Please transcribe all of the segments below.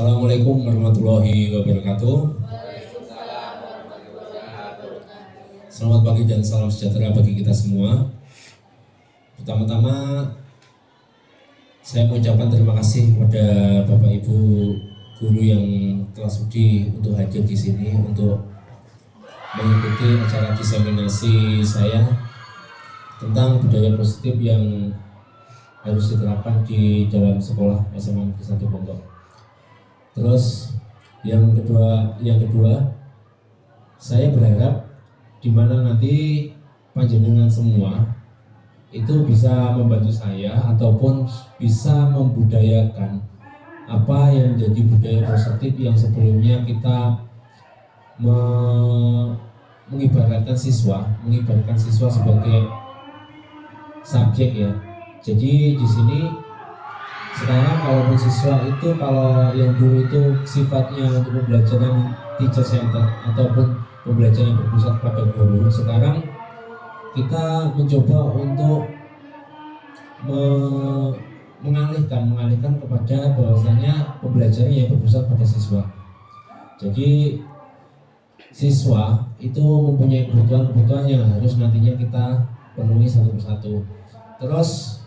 Assalamualaikum warahmatullahi wabarakatuh. Selamat pagi dan salam sejahtera bagi kita semua. Pertama-tama saya mengucapkan terima kasih kepada Bapak Ibu guru yang telah sudi untuk hadir di sini untuk mengikuti acara diseminasi saya tentang budaya positif yang harus diterapkan di dalam sekolah SMA Negeri 1 Pondok. Terus yang kedua, saya berharap di mana nanti panjenengan semua itu bisa membantu saya ataupun bisa membudayakan apa yang menjadi budaya positif yang sebelumnya kita mengibaratkan siswa sebagai subjek ya. Jadi di sini sekarang kalaupun siswa itu kalau yang dulu itu sifatnya untuk pembelajaran teacher center ataupun pembelajaran yang berpusat pada guru, sekarang kita mencoba untuk mengalihkan kepada bahwasanya pembelajaran yang berpusat pada siswa. Jadi siswa itu mempunyai kebutuhan yang harus nantinya kita penuhi satu persatu. Terus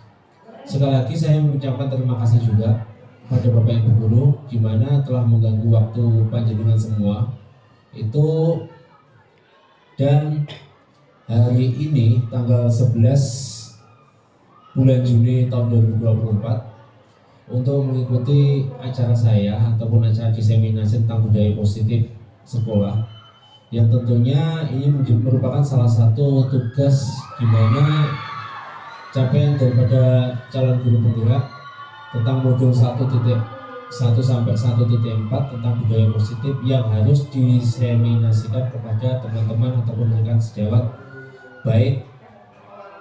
sekali lagi saya mengucapkan terima kasih juga kepada Bapak Ibu guru di mana telah mengganggu waktu panjenengan semua itu, dan hari ini tanggal 11 bulan Juni tahun 2024 untuk mengikuti acara saya ataupun acara diseminasi tentang budaya positif sekolah yang tentunya ini merupakan salah satu tugas di mana capaian daripada calon guru penggerak tentang modul 1.1 sampai 1.4 tentang budaya positif yang harus diseminasikan kepada teman-teman ataupun rekan sejawat baik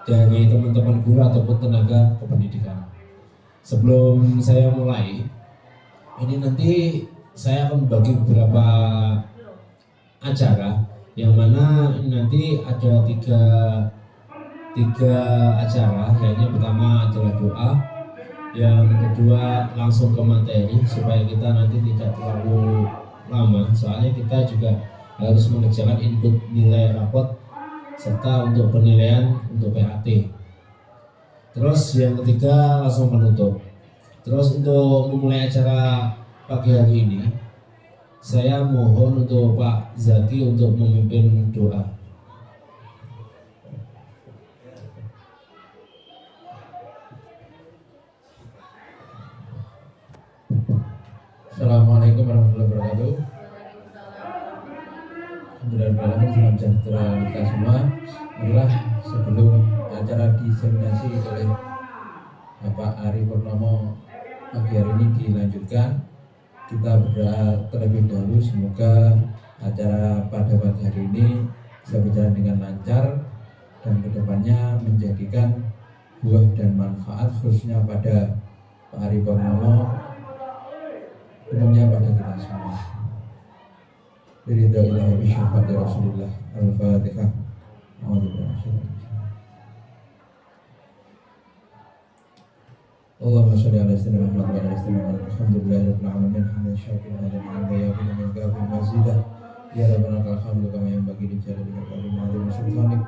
dari teman-teman guru ataupun tenaga kependidikan. Sebelum saya mulai, ini nanti saya akan membagi beberapa acara yang mana nanti ada tiga acara, yaitu yang pertama adalah doa, yang kedua langsung ke materi supaya kita nanti tidak terlalu lama, soalnya kita juga harus mengerjakan input nilai rapot serta untuk penilaian untuk PAT. Terus yang ketiga langsung penutup. Terus untuk memulai acara pagi hari ini, saya mohon untuk Pak Zaki untuk memimpin doa. Assalamualaikum warahmatullahi wabarakatuh. Alhamdulillah, salam sejahtera kita semua. Marilah sebelum acara diseminasi oleh Bapak Ari Purnomo pagi hari ini dilanjutkan, kita berdoa terlebih dahulu semoga acara pada pagi hari ini bisa berjalan dengan lancar dan kedepannya menjadikan buah dan manfaat khususnya pada Pak Ari Purnomo, umumnya pada kita semua. Biridha ilahi bisyafati Rasulullah. Al-Fatihah. Allahumma sholli ala sayyidina Muhammad wa ala sayyidina Muhammad. Alhamdulillahirabbil alamin. Hamdan syakiran lillahi wa yaghfiru min ghafil mazidah. Ya rabbana lakal hamdu kama yanbaghi li jalali wajhika wa sultanik.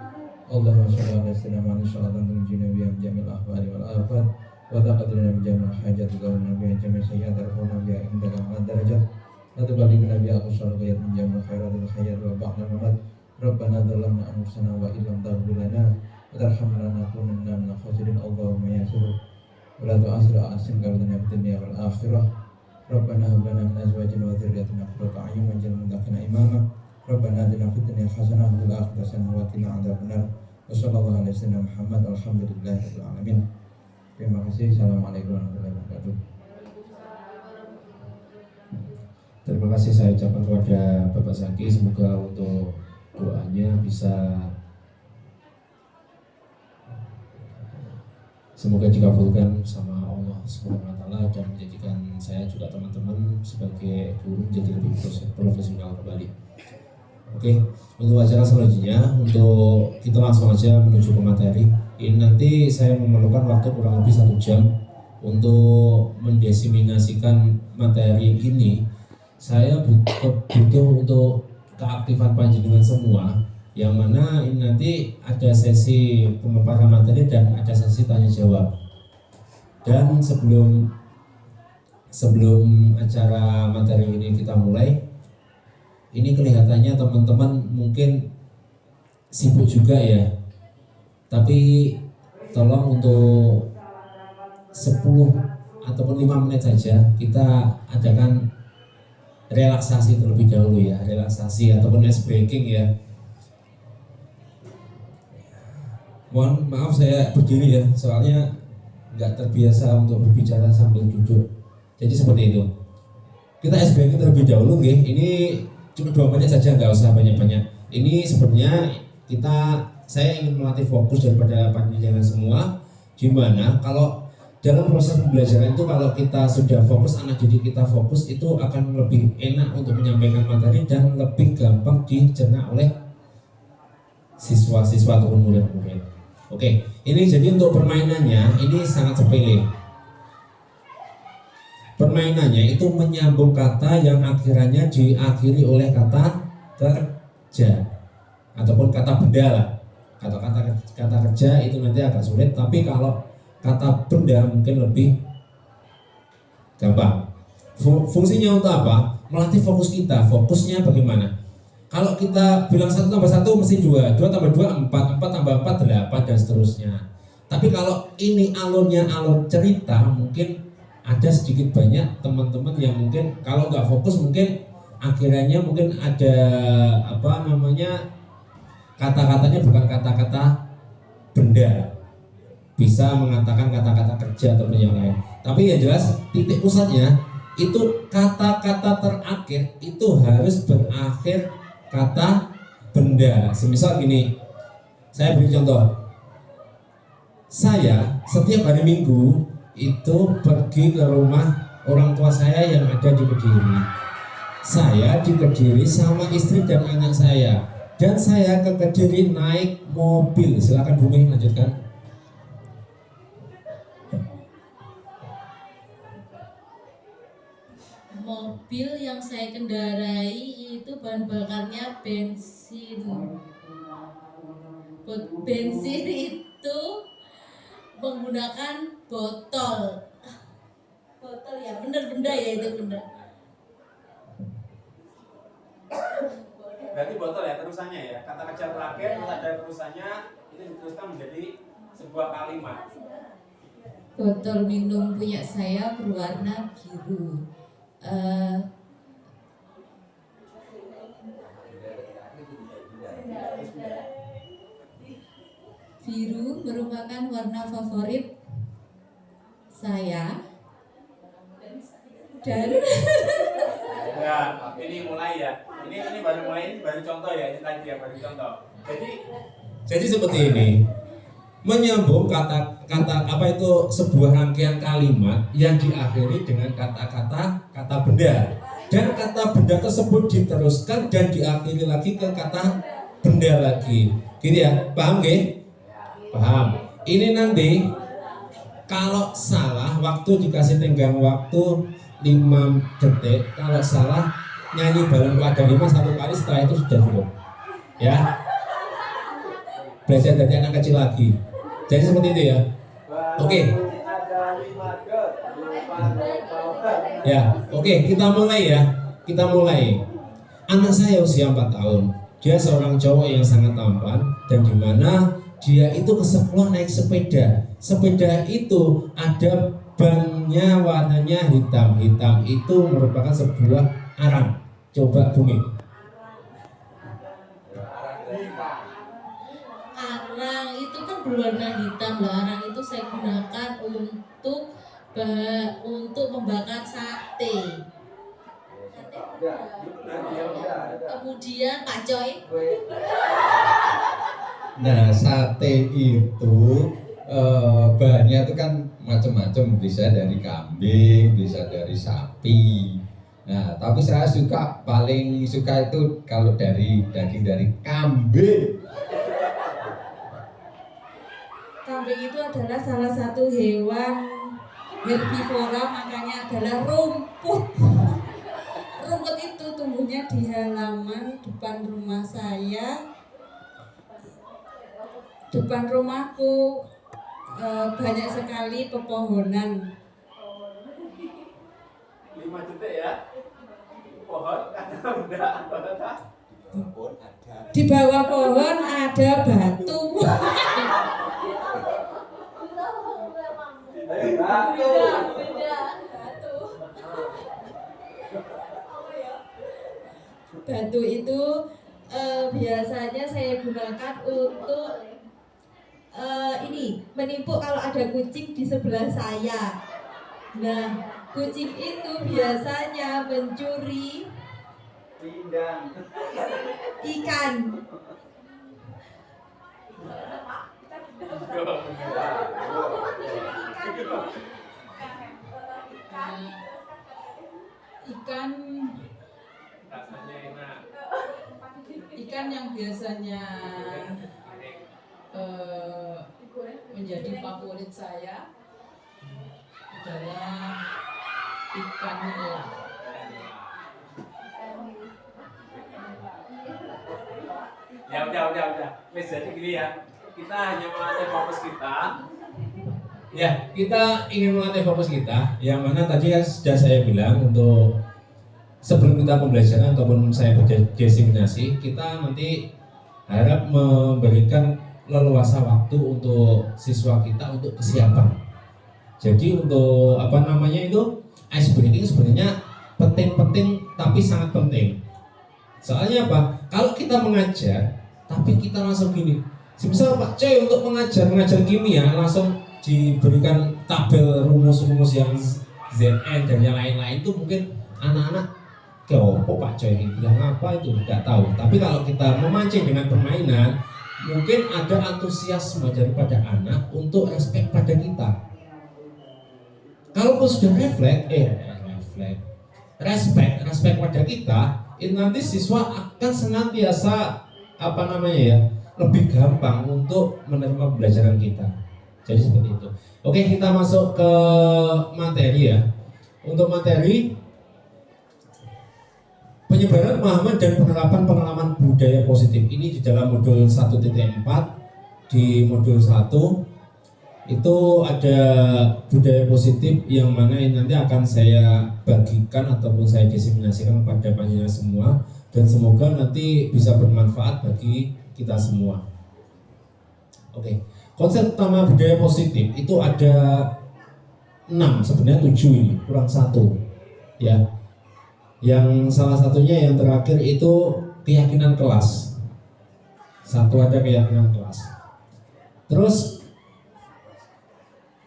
Allahumma sholli ala sayyidina Muhammad sallallahu tunjina bihi min jamil ahwali wal afat. Wa taqaddina min jamil hajat wa nabiy jamil sayyi'at wa nabiy indaka ma'ad darajat. La tuballighna bi aqsal ghayat min jamil khairatil khayat wa ba'da mamad. Rabbana dhalamna anfusana wa illam taghfir lana wa tarhamna lanakunanna minal khasirin. Allahumma ya sirr wa la tu'asir asin qalbana fid dunya wal akhirah. Rabbana hab lana min azwajina wa dhurriyyatina qurrata a'yun waj'alna lil muttaqina imama. Rabbana atina fid dunya hasanah wa fil akhirati hasanah wa qina adzabannar. Wa sallallahu alaihi wasallam Muhammad. Alhamdulillahirabbil alamin. Terima kasih. Assalamualaikum warahmatullahi wabarakatuh. Terima kasih saya ucapkan kepada Bapak Zaki, semoga untuk doanya semoga dikabulkan sama Allah Subhanahu wa taala dan menjadikan saya juga teman-teman sebagai guru menjadi lebih profesional kembali. Oke, untuk acara selanjutnya, untuk kita langsung aja menuju ke materi. Ini nanti saya memerlukan waktu kurang lebih 1 jam untuk mendiseminasikan materi ini, saya butuh untuk keaktifan panjenengan semua, yang mana ini nanti ada sesi pemaparan materi dan ada sesi tanya jawab. Dan sebelum acara materi ini kita mulai, ini kelihatannya teman-teman mungkin sibuk juga ya, tapi tolong untuk 10 ataupun 5 menit saja kita adakan relaksasi terlebih dahulu ya, relaksasi ataupun ice breaking ya. Mohon maaf saya berdiri ya, soalnya nggak terbiasa untuk berbicara sambil duduk. Jadi seperti itu. Kita ice breaking terlebih dahulu ya. Ini cuma 2 menit saja, nggak usah banyak-banyak. Ini sebenarnya saya ingin melatih fokus daripada panjenengan semua. Gimana kalau dalam proses pembelajaran itu kalau kita sudah fokus, anak didik kita fokus, itu akan lebih enak untuk menyampaikan materi dan lebih gampang dicerna oleh siswa-siswa ataupun murid-murid. Oke, ini jadi untuk permainannya ini sangat sepele. Permainannya itu menyambung kata yang akhirannya diakhiri oleh kata kerja ataupun kata benda lah. Kata kerja itu nanti agak sulit, tapi kalau kata benda mungkin lebih gampang. Fungsinya untuk apa? Melatih fokus kita. Fokusnya bagaimana? Kalau kita bilang 1 tambah 1 mesti 2, 2 tambah 2 4, 4 tambah 4 8 dan seterusnya. Tapi kalau ini alurnya alur cerita, mungkin ada sedikit banyak teman-teman yang mungkin kalau nggak fokus mungkin akhirnya mungkin ada kata-katanya bukan kata-kata benda, bisa mengatakan kata-kata kerja atau yang lain. Tapi yang jelas titik pusatnya itu kata-kata terakhir itu harus berakhir kata benda. Semisal gini, saya beri contoh. Saya setiap hari Minggu itu pergi ke rumah orang tua saya yang ada di Kediri. Saya di Kediri sama istri dan anak saya. Dan saya ke Kediri naik mobil. Silakan Bumi lanjutkan. Mobil yang saya kendarai itu bahan bakarnya bensin. Bensin itu menggunakan botol. Botol ya, bener benda ya itu benda. Berarti botol ya terusannya ya. Kata kerja terakhir terus ada terusannya, itu diteruskan menjadi sebuah kalimat. Botol minum punya saya berwarna biru. Biru merupakan warna favorit saya dan Ya, ini mulai ya. Ini baru mulai, ini baru contoh ya, ini tadi ya baru contoh. Jadi seperti ini, menyambung kata-kata apa itu sebuah rangkaian kalimat yang diakhiri dengan kata benda, dan kata benda tersebut diteruskan dan diakhiri lagi ke kata benda lagi, gitu ya, paham nggih? Paham. Ini nanti kalau salah waktu dikasih tenggang waktu 5 detik, kalau salah nyanyi balon ada 5 1 kali, setelah itu sudah cukup ya. Belajar dari anak kecil lagi. Jadi seperti itu ya. Oke. Ya, oke, kita mulai ya. Kita mulai. Anak saya usia 4 tahun. Dia seorang cowok yang sangat tampan, dan di mana dia itu ke sekolah naik sepeda. Sepeda itu ada bannya warnanya hitam. Hitam itu merupakan sebuah arang. Coba Bumi. arang itu kan berwarna hitam lah. Arang itu saya gunakan untuk membakar sate. Kemudian Pak Coy. Nah, sate itu bahannya itu kan macam-macam, bisa dari kambing, bisa dari sapi. Nah, tapi saya paling suka itu kalau dari daging dari kambing. Kambing itu adalah salah satu hewan herbivora, makanya adalah rumput. Rumput itu tumbuhnya di halaman depan rumah saya. Depan rumahku banyak sekali pepohonan. 5 detik ya. Pohon ada benda apa? Di bawah pohon ada batu. Batu. Batu itu biasanya saya gunakan untuk ini menipu kalau ada kucing di sebelah saya. Nah, kucing itu biasanya mencuri ikan. Ikan Rasanya enak. ikan yang biasanya menjadi favorit saya adalah ikan nila. Ya udah. Wes jadi gini ya. Kita hanya melatih fokus kita. Ya, kita ingin melatih fokus kita, yang mana tadi kan sudah saya bilang untuk sebelum kita pembelajaran ataupun saya berdiseminasi, kita nanti harap memberikan leluasa waktu untuk siswa kita untuk kesiapan. Jadi untuk ice breaking sebenarnya penting tapi sangat penting. Soalnya apa? Kalau kita mengajar tapi kita langsung gini, misal Pak C untuk mengajar kimia langsung diberikan tabel rumus-rumus yang ZN dan yang lain-lain, itu mungkin anak-anak kayak apa Pak C ini bilang apa itu tidak tahu. Tapi kalau kita memancing dengan permainan, mungkin ada antusiasme daripada anak untuk respect pada kita. Kalaupun sudah respect pada kita, itu nanti siswa akan senantiasa lebih gampang untuk menerima pembelajaran kita. Jadi seperti itu. Oke, kita masuk ke materi ya. Untuk materi penyebaran pemahaman dan penerapan pengalaman budaya positif ini di dalam modul 1.4. Di modul 1 itu ada budaya positif yang mana ini nanti akan saya bagikan ataupun saya diseminasikan kepada panjenengan semua, dan semoga nanti bisa bermanfaat bagi kita semua. Oke. Konsep utama budaya positif itu ada 6, sebenarnya 7 ini, kurang 1 ya. Yang salah satunya yang terakhir itu keyakinan kelas. Satu ada keyakinan kelas. Terus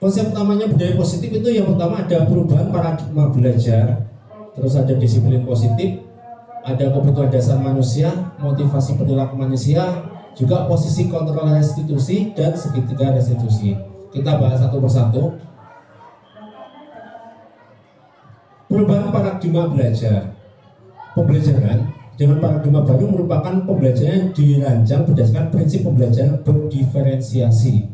konsep utamanya budaya positif itu yang pertama ada perubahan paradigma belajar. Terus ada disiplin positif, ada kebutuhan dasar manusia, motivasi perilaku manusia, juga posisi kontrol restitusi dan segitiga restitusi. Kita bahas satu persatu. Perubahan paradigma belajar. Pembelajaran dengan paradigma baru merupakan pembelajaran yang dirancang berdasarkan prinsip pembelajaran berdiferensiasi.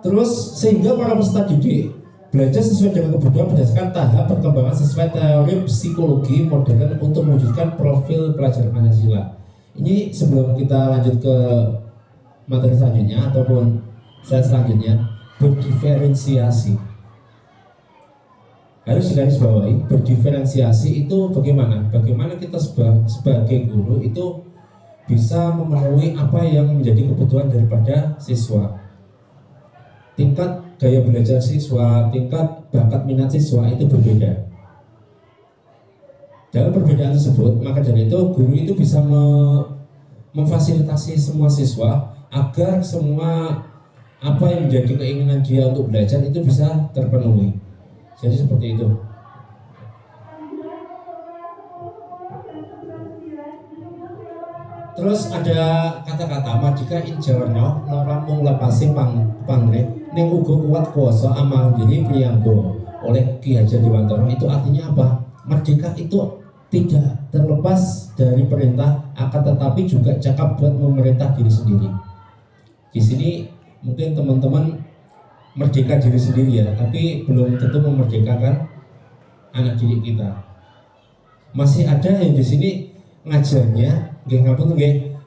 Terus sehingga para peserta didik belajar sesuai dengan kebutuhan berdasarkan tahap perkembangan sesuai teori psikologi modern untuk mewujudkan profil pelajar Pancasila. Ini sebelum kita lanjut ke materi selanjutnya ataupun slide selanjutnya, berdiferensiasi. Harus digarisbawahi, berdiferensiasi itu bagaimana? Bagaimana kita sebagai guru itu bisa memenuhi apa yang menjadi kebutuhan daripada siswa. Tingkat gaya belajar siswa, tingkat bakat minat siswa itu berbeda. Dalam perbedaan tersebut, maka dari itu guru itu bisa memfasilitasi semua siswa agar semua apa yang menjadi keinginan dia untuk belajar itu bisa terpenuhi. Jadi seperti itu. Terus ada kata-kata madika injarno noramung lepasi pangre ning uga kuat kuasa amal diri priyanggo oleh Ki Hajar Dewantara. Itu artinya apa? Merdeka itu tidak terlepas dari perintah, akan tetapi juga cakap buat memerintah diri sendiri. Di sini mungkin teman-teman merdeka diri sendiri ya, tapi belum tentu memerdekakan anak didik kita. Masih ada yang di sini ngajarnya,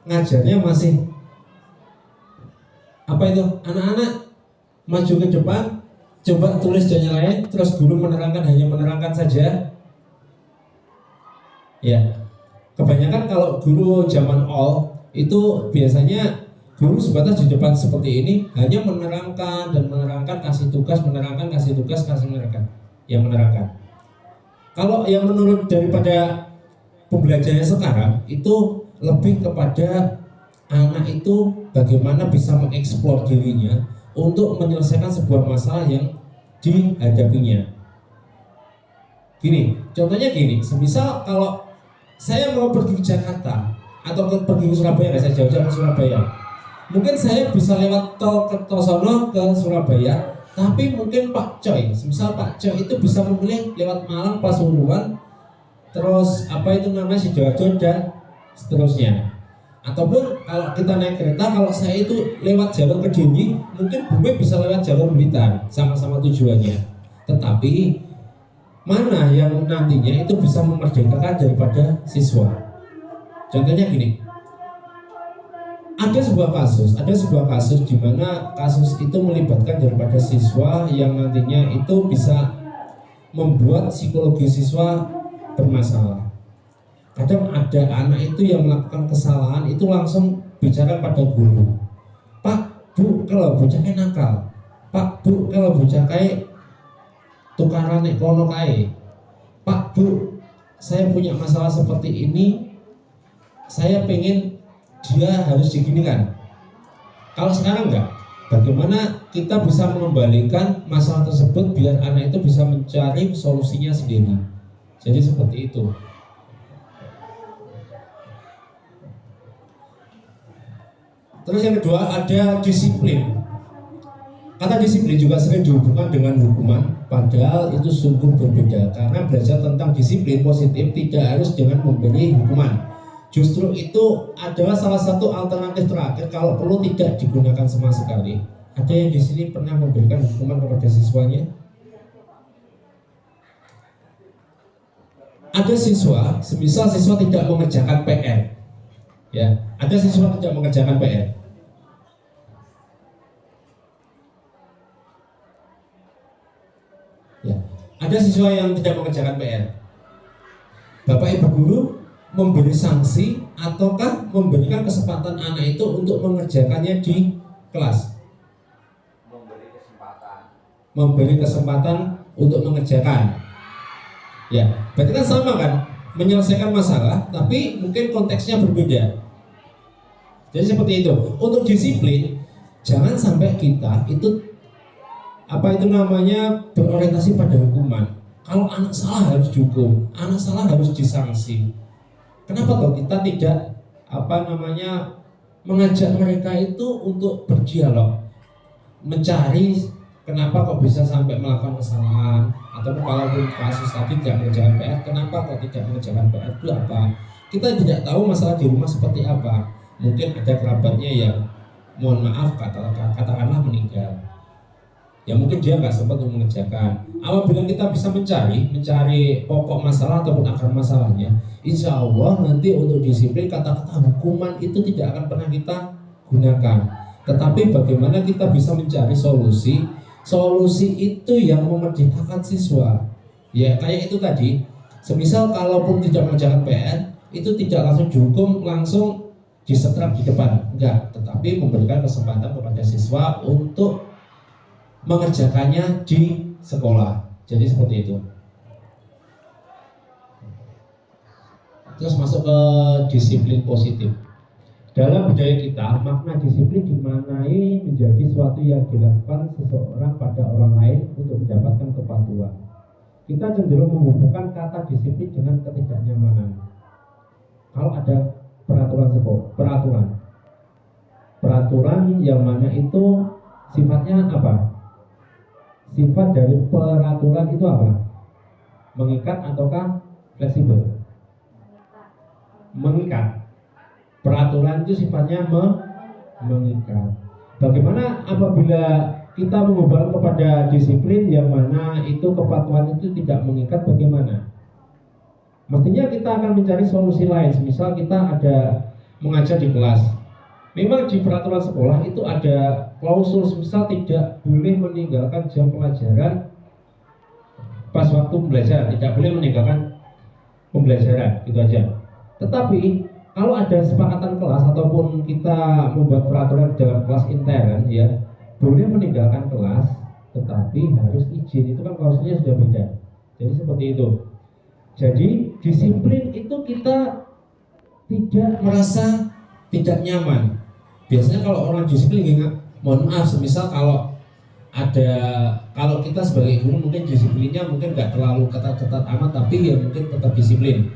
ngajarnya masih apa itu, anak-anak maju ke depan, coba tulis dan yang lain, terus guru menerangkan, hanya menerangkan saja. Ya, kebanyakan kalau guru zaman all itu biasanya guru sebatas di depan seperti ini, hanya menerangkan dan menerangkan, kasih tugas, menerangkan, kasih tugas, kasih menerangkan, yang menerangkan. Kalau yang menurut daripada pembelajarannya sekarang itu lebih kepada anak itu bagaimana bisa mengeksplor dirinya untuk menyelesaikan sebuah masalah yang dihadapinya. Gini, contohnya gini, semisal kalau saya mau pergi ke Jakarta atau pergi ke Surabaya, saya jauh-jauh ke Surabaya, mungkin saya bisa lewat tol ke Tosono ke Surabaya, tapi mungkin Pak Coy, misal Pak Coy itu bisa memilih lewat Malang, Pasuruan, terus apa itu namanya Sidoarjo dan seterusnya. Ataupun kalau kita naik kereta, kalau saya itu lewat jalur Kediri, mungkin Bumi bisa lewat jalur Blitar, sama-sama tujuannya. Tetapi mana yang nantinya itu bisa memerdekakan daripada siswa? Contohnya gini. Ada sebuah kasus di mana kasus itu melibatkan daripada siswa yang nantinya itu bisa membuat psikologi siswa bermasalah. Kadang ada anak itu yang melakukan kesalahan itu langsung bicara pada guru. Pak, Bu, kalau bocahnya nakal. Pak, Bu, kalau bocahnya tukaran nek kono kae. Pak, Bu, saya punya masalah seperti ini. Saya pengen dia harus diginikan. Kalau sekarang enggak, bagaimana kita bisa mengembalikan masalah tersebut biar anak itu bisa mencari solusinya sendiri. Jadi seperti itu. Terus yang kedua ada disiplin. Kata disiplin juga sering dihubungkan dengan hukuman, padahal itu sungguh berbeda. Karena belajar tentang disiplin positif tidak harus dengan memberi hukuman. Justru itu adalah salah satu alternatif terakhir kalau perlu tidak digunakan sama sekali. Ada yang di sini pernah memberikan hukuman kepada siswanya? Ada siswa, semisal siswa tidak mengerjakan PR, ya, ada siswa tidak mengerjakan PR. Ya, ada siswa yang tidak mengerjakan PR. Bapak Ibu guru memberi sanksi ataukah memberikan kesempatan anak itu untuk mengerjakannya di kelas? Memberi kesempatan untuk mengerjakan. Ya, berarti kan sama kan? Menyelesaikan masalah, tapi mungkin konteksnya berbeda. Jadi seperti itu. Untuk disiplin, jangan sampai kita itu apa itu namanya berorientasi pada hukuman. Kalau anak salah harus dihukum, anak salah harus disanksi. Kenapa kok kita tidak mengajak mereka itu untuk berdialog, mencari kenapa kok bisa sampai melakukan kesalahan, atau kalaupun kasus tadi tidak mengerjakan PR, kenapa kok tidak mengerjakan PR itu apa? Kita tidak tahu masalah di rumah seperti apa. Mungkin ada kerabatnya yang mohon maaf katakanlah meninggal. Ya mungkin dia nggak sempat untuk mengerjakan. Apabila kita bisa mencari pokok masalah ataupun akar masalahnya, insya Allah nanti untuk disiplin kata-kata hukuman itu tidak akan pernah kita gunakan. Tetapi bagaimana kita bisa mencari solusi itu yang memerdekakan siswa. Ya kayak itu tadi. Semisal kalaupun tidak mengerjakan PR, itu tidak langsung dihukum, langsung disetrap di depan, enggak. Tetapi memberikan kesempatan kepada siswa untuk mengerjakannya di sekolah. Jadi seperti itu. Terus masuk ke disiplin positif. Dalam budaya kita, makna disiplin dimaknai menjadi suatu yang dilakukan seseorang pada orang lain untuk mendapatkan kepatuhan. Kita cenderung menghubungkan kata disiplin dengan ketidaknyamanan. Kalau ada peraturan yang mana itu sifatnya apa? Sifat dari peraturan itu apa? Mengikat ataukah fleksibel? Mengikat. Peraturan itu sifatnya mengikat. Bagaimana apabila kita mengubah kepada disiplin yang mana itu kepatuhan itu tidak mengikat, bagaimana? Mestinya kita akan mencari solusi lain. Misal kita ada mengajar di kelas, memang di peraturan sekolah itu ada klausul misal tidak boleh meninggalkan jam pelajaran pas waktu pembelajaran, tidak boleh meninggalkan pembelajaran, gitu aja. Tetapi kalau ada kesepakatan kelas ataupun kita membuat peraturan dalam kelas intern, ya boleh meninggalkan kelas, tetapi harus izin. Itu kan klausulnya sudah beda. Jadi seperti itu. Jadi disiplin itu kita tidak merasa tidak nyaman. Biasanya kalau orang disiplin, mohon maaf, semisal kalau kita sebagai guru mungkin disiplinnya mungkin nggak terlalu ketat-ketat amat, tapi ya mungkin tetap disiplin.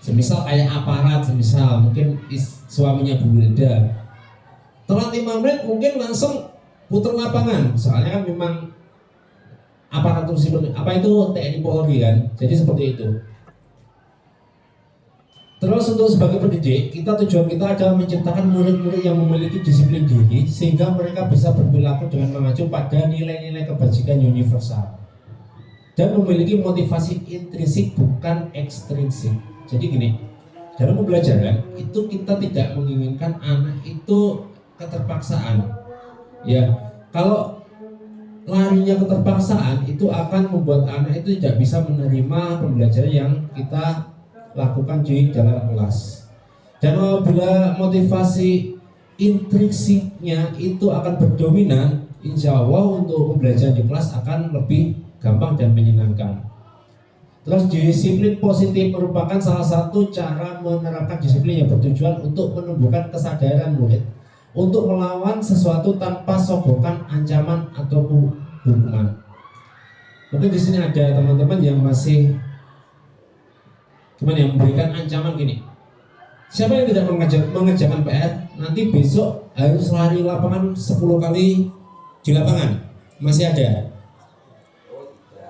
Semisal kayak aparat, semisal mungkin suaminya Bu Wilda telat 5 menit mungkin langsung putar lapangan, soalnya kan memang aparatur sipil, apa itu TNI Polri kan, jadi seperti itu. Terus untuk sebagai pendidik, tujuan kita adalah menciptakan murid-murid yang memiliki disiplin diri sehingga mereka bisa berperilaku dengan mengacu pada nilai-nilai kebajikan universal dan memiliki motivasi intrinsik bukan ekstrinsik. Jadi gini, dalam pembelajaran itu kita tidak menginginkan anak itu keterpaksaan. Ya, kalau larinya keterpaksaan itu akan membuat anak itu tidak bisa menerima pembelajaran yang kita lakukan di dalam kelas. Dan apabila motivasi intrinsiknya itu akan berdominan, insya Allah untuk pembelajaran di kelas akan lebih gampang dan menyenangkan. Terus disiplin positif merupakan salah satu cara menerapkan disiplin yang bertujuan untuk menumbuhkan kesadaran murid untuk melawan sesuatu tanpa sogokan, ancaman ataupun hukuman. Mungkin di sini ada teman-teman yang masih yang memberikan ancaman gini. Siapa yang tidak mengerjakan PR nanti besok harus lari lapangan 10 kali di lapangan. Masih ada?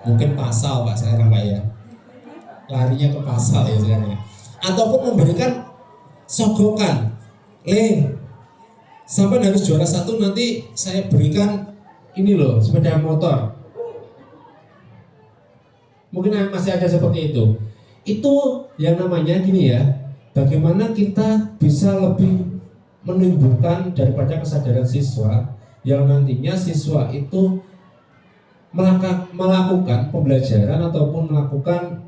Mungkin pasal Pak sekarang Pak ya. Larinya ke pasal ya sekarang. Ataupun memberikan sogokan. Sampai harus juara 1 nanti saya berikan ini loh, sepeda motor. Mungkin masih ada seperti itu. Itu yang namanya gini ya, bagaimana kita bisa lebih menumbuhkan daripada kesadaran siswa yang nantinya siswa itu melakukan pembelajaran ataupun melakukan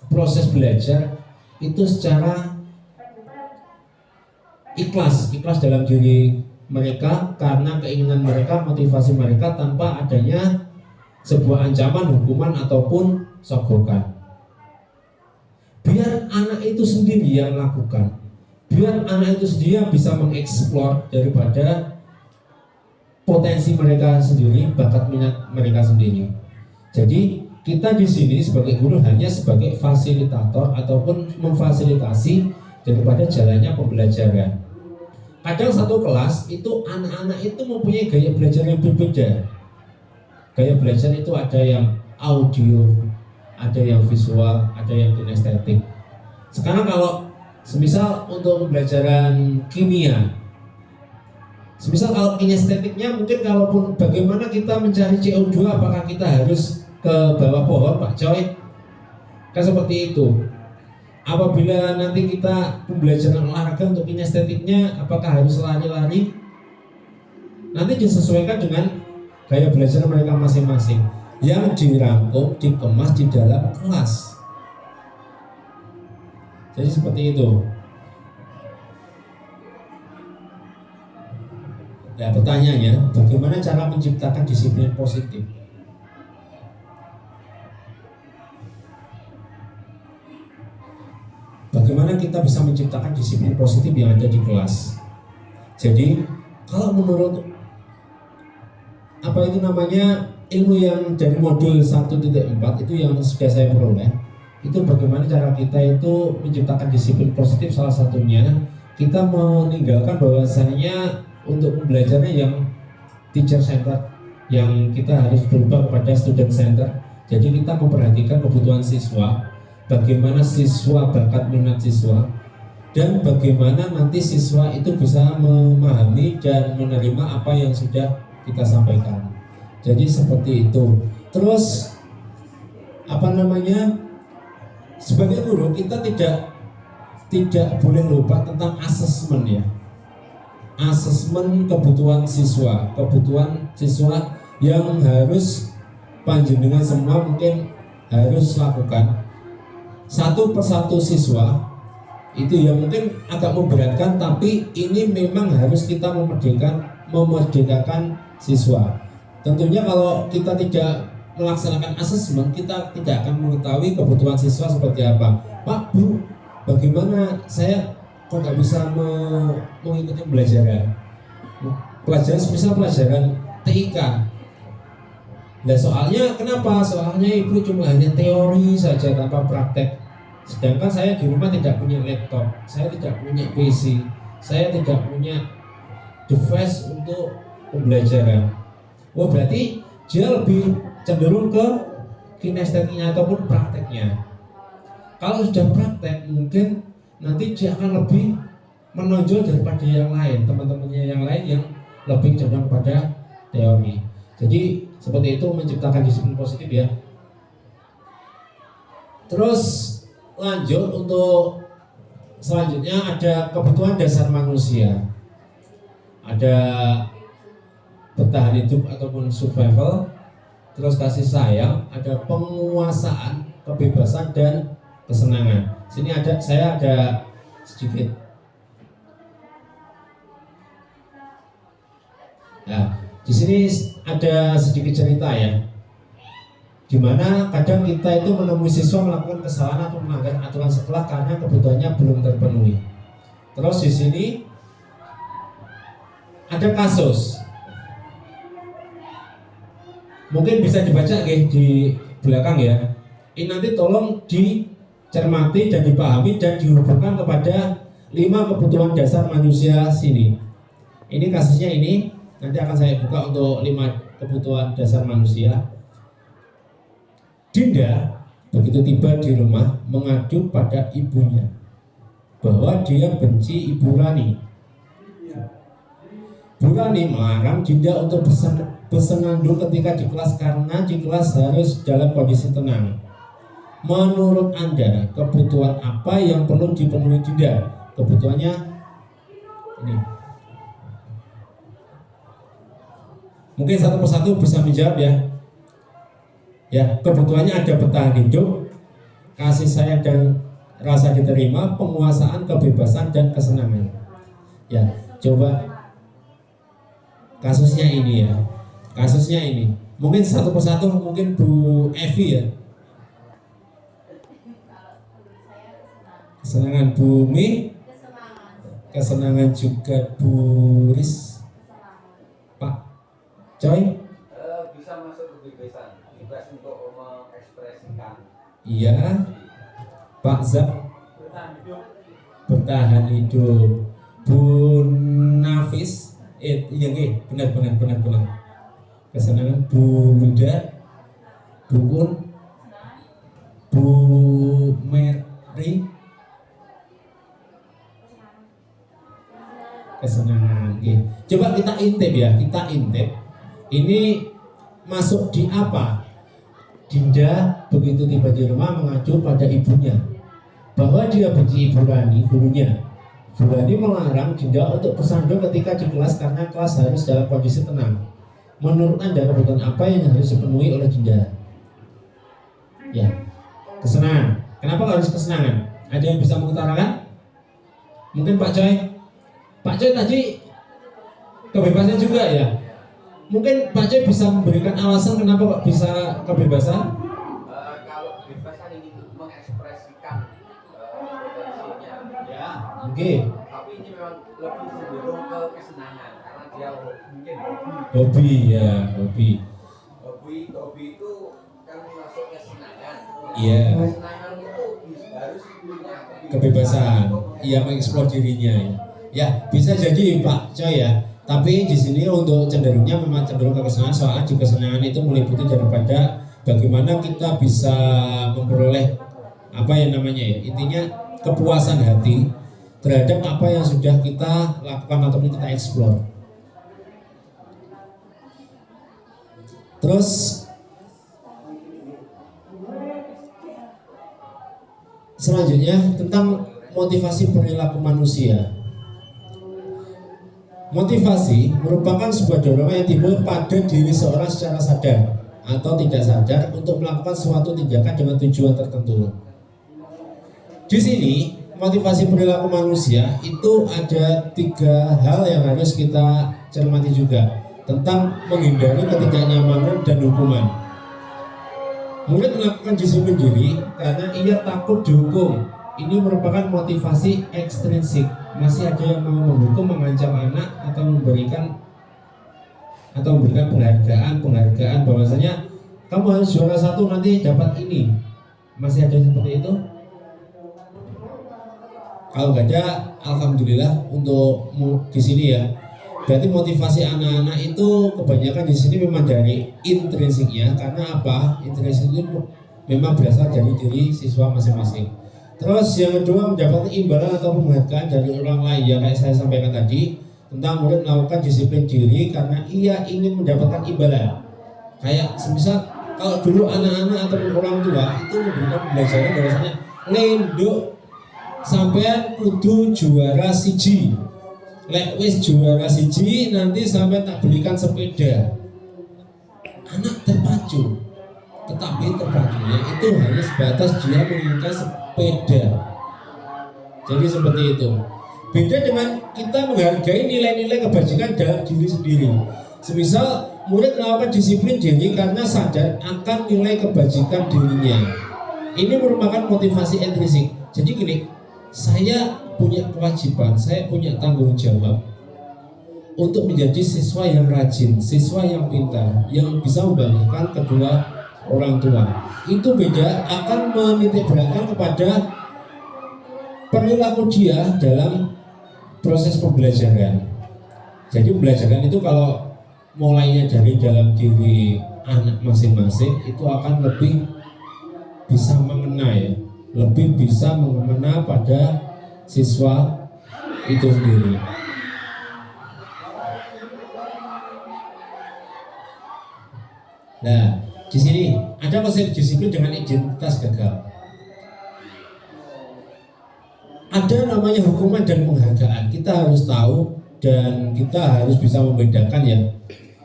proses belajar itu secara ikhlas dalam diri mereka karena keinginan mereka, motivasi mereka tanpa adanya sebuah ancaman, hukuman ataupun sogokan. Biar anak itu sendiri yang lakukan, biar anak itu sendiri yang bisa mengeksplor daripada potensi mereka sendiri, bakat minat mereka sendiri. Jadi kita di sini sebagai guru hanya sebagai fasilitator ataupun memfasilitasi daripada jalannya pembelajaran. Kadang satu kelas itu anak-anak itu mempunyai gaya belajar yang berbeda. Gaya belajar itu ada yang audio, ada yang visual, ada yang kinestetik. Sekarang kalau semisal untuk pembelajaran kimia, semisal kalau kinestetiknya mungkin kalaupun bagaimana kita mencari CO2, apakah kita harus ke bawah pohon Pak Coy? Kan seperti itu. Apabila nanti kita pembelajaran olahraga untuk kinestetiknya, apakah harus lari-lari? Nanti disesuaikan dengan gaya belajar mereka masing-masing yang dirangkum, dikemas di dalam kelas. Jadi seperti itu. Nah, pertanyaannya, bagaimana cara menciptakan disiplin positif? Bagaimana kita bisa menciptakan disiplin positif yang ada di kelas? Jadi, kalau menurut ilmu yang dari modul 1.4 itu yang sudah saya peroleh, itu bagaimana cara kita itu menciptakan disiplin positif. Salah satunya kita meninggalkan bahwasanya untuk pembelajarannya yang teacher center, yang kita harus berubah kepada student center. Jadi kita memperhatikan kebutuhan siswa, bagaimana siswa, bakat minat siswa, dan bagaimana nanti siswa itu bisa memahami dan menerima apa yang sudah kita sampaikan. Jadi seperti itu. Terus sebagai guru kita tidak boleh lupa tentang asesmen ya. Asesmen kebutuhan siswa yang harus panjenengan semua mungkin harus lakukan. Satu persatu siswa itu yang mungkin agak memberatkan, tapi ini memang harus kita memerdekakan siswa. Tentunya kalau kita tidak melaksanakan asesmen, kita tidak akan mengetahui kebutuhan siswa seperti apa. Pak, Bu, bagaimana saya kok nggak bisa mengikuti pelajaran misal pelajaran TIK. Nah soalnya kenapa? Soalnya ibu cuma hanya teori saja tanpa praktek. Sedangkan saya di rumah tidak punya laptop, saya tidak punya PC, saya tidak punya device untuk pembelajaran. Oh berarti dia lebih cenderung ke kinestetiknya ataupun prakteknya. Kalau sudah praktek mungkin nanti dia akan lebih menonjol daripada yang lain, teman-temannya yang lain yang lebih cenderung pada teori. Jadi seperti itu menciptakan disiplin positif ya. Terus lanjut untuk selanjutnya ada kebutuhan dasar manusia. Ada bertahan hidup ataupun survival, terus kasih sayang, ada penguasaan, kebebasan dan kesenangan. Sini saya ada sedikit. Nah, di sini ada sedikit cerita ya. Dimana kadang kita itu menemui siswa melakukan kesalahan atau melanggar aturan sekolah karena kebutuhannya belum terpenuhi. Terus di sini ada kasus, mungkin bisa dibaca di belakang ya. Ini nanti tolong dicermati dan dipahami dan dihubungkan kepada 5 kebutuhan dasar manusia sini. Ini kasusnya ini nanti akan saya buka untuk 5 kebutuhan dasar manusia. Dinda begitu tiba di rumah mengadu pada ibunya bahwa dia benci Ibu Rani. Bu Rani melarang Dinda untuk bersenandung ketika di kelas karena di kelas harus dalam kondisi tenang. Menurut Anda, kebutuhan apa yang perlu dipenuhi Dinda? Kebutuhannya ini. Mungkin satu persatu bisa menjawab ya. Ya, kebutuhannya ada bertahan hidup, kasih sayang dan rasa diterima, penguasaan, kebebasan dan kesenangan. Ya, coba kasusnya ini ya. Kasusnya ini. Mungkin satu persatu mungkin Bu Evi ya. Kesenangan Bu Mi. Kesenangan juga Bu Riz. Pak Coy. Bisa masuk kebebasan, bebas untuk mengekspresikan. Iya. Pak Zak. Bertahan hidup. Bu Nafis. Iya benar. Kesenangan Bu Wilda, Bu Un, Bu Mary. Kesenangan. Coba kita intip ya, Ini masuk di apa? Dinda begitu tiba di rumah mengacu pada ibunya bahwa dia benci Ibu Rani, gurunya. Bu Rani melarang Dinda untuk bersandung ketika di kelas karena kelas harus dalam kondisi tenang. Menurut Anda kebutuhan apa yang harus dipenuhi oleh Dinda? Ya, kesenangan. Kenapa harus kesenangan? Ada yang bisa mengutarakan? Mungkin Pak Coy. Pak Coy tadi kebebasan juga ya. Mungkin Pak Coy bisa memberikan alasan kenapa kok bisa kebebasan? Kalau kebebasan ingin mengekspresikan potensinya. Ya, oke. Tapi ini memang lebih cenderung ke kesenangan karena dia mungkin Hobi. Hobi itu kan masuk kesenangan. Iya. Kesenangan itu harus punya Kebebasan. Ia mengeksplor dirinya ya. Ya, bisa jadi Pak Coy ya. Tapi di sini untuk cenderungnya memang cenderung ke kesenangan, soalnya di kesenangan itu meliputi daripada bagaimana kita bisa memperoleh apa yang namanya ya, intinya kepuasan hati terhadap apa yang sudah kita lakukan ataupun kita eksplor. Terus selanjutnya tentang motivasi perilaku manusia. Motivasi merupakan sebuah dorongan yang timbul pada diri seorang secara sadar atau tidak sadar untuk melakukan suatu tindakan dengan tujuan tertentu. Di sini motivasi perilaku manusia itu ada 3 hal yang harus kita cermati juga tentang menghindari ketidaknyamanan dan hukuman. Murid melakukan disiplin diri karena ia takut dihukum. Ini merupakan motivasi ekstrinsik. Masih ada yang mau menghukum, mengancam anak atau memberikan penghargaan bahwasanya kamu harus juara 1 nanti dapat ini. Masih ada seperti itu? Kalau nggak ada, alhamdulillah untuk di sini ya. Berarti motivasi anak-anak itu kebanyakan di sini memang dari intrinsiknya. Karena apa? Intrinsik itu memang berasal dari diri siswa masing-masing. Terus yang kedua, mendapatkan imbalan atau penghargaan dari orang lain. Ya kayak saya sampaikan tadi, tentang murid melakukan disiplin diri karena ia ingin mendapatkan imbalan. Kayak semisal kalau dulu anak-anak atau orang tua itu memberikan pembelajaran bahwasanya lenduk sampean kudu juara siji. Lek wis juara siji nanti sampai tak belikan sepeda. Anak terpacu, tetapi terpacunya itu hanya sebatas dia menginginkan sepeda. Jadi seperti itu. Beda dengan kita menghargai nilai-nilai kebajikan dalam diri sendiri. Semisal murid melakukan disiplin diri karena sadar akan nilai kebajikan dirinya. Ini merupakan motivasi intrinsik. Jadi gini, saya punya kewajiban, saya punya tanggung jawab untuk menjadi siswa yang rajin, siswa yang pintar, yang bisa membanggakan kedua orang tua. Itu beda akan menitik beratkan kepada perilaku dia dalam proses pembelajaran. Jadi pembelajaran itu kalau mulainya dari dalam diri anak masing-masing itu akan lebih bisa mengena ya, lebih bisa mengena pada siswa itu sendiri. Nah, di sini ada konsep disiplin dengan identitas gagal. Ada namanya hukuman dan penghargaan. Kita harus tahu dan kita harus bisa membedakan ya.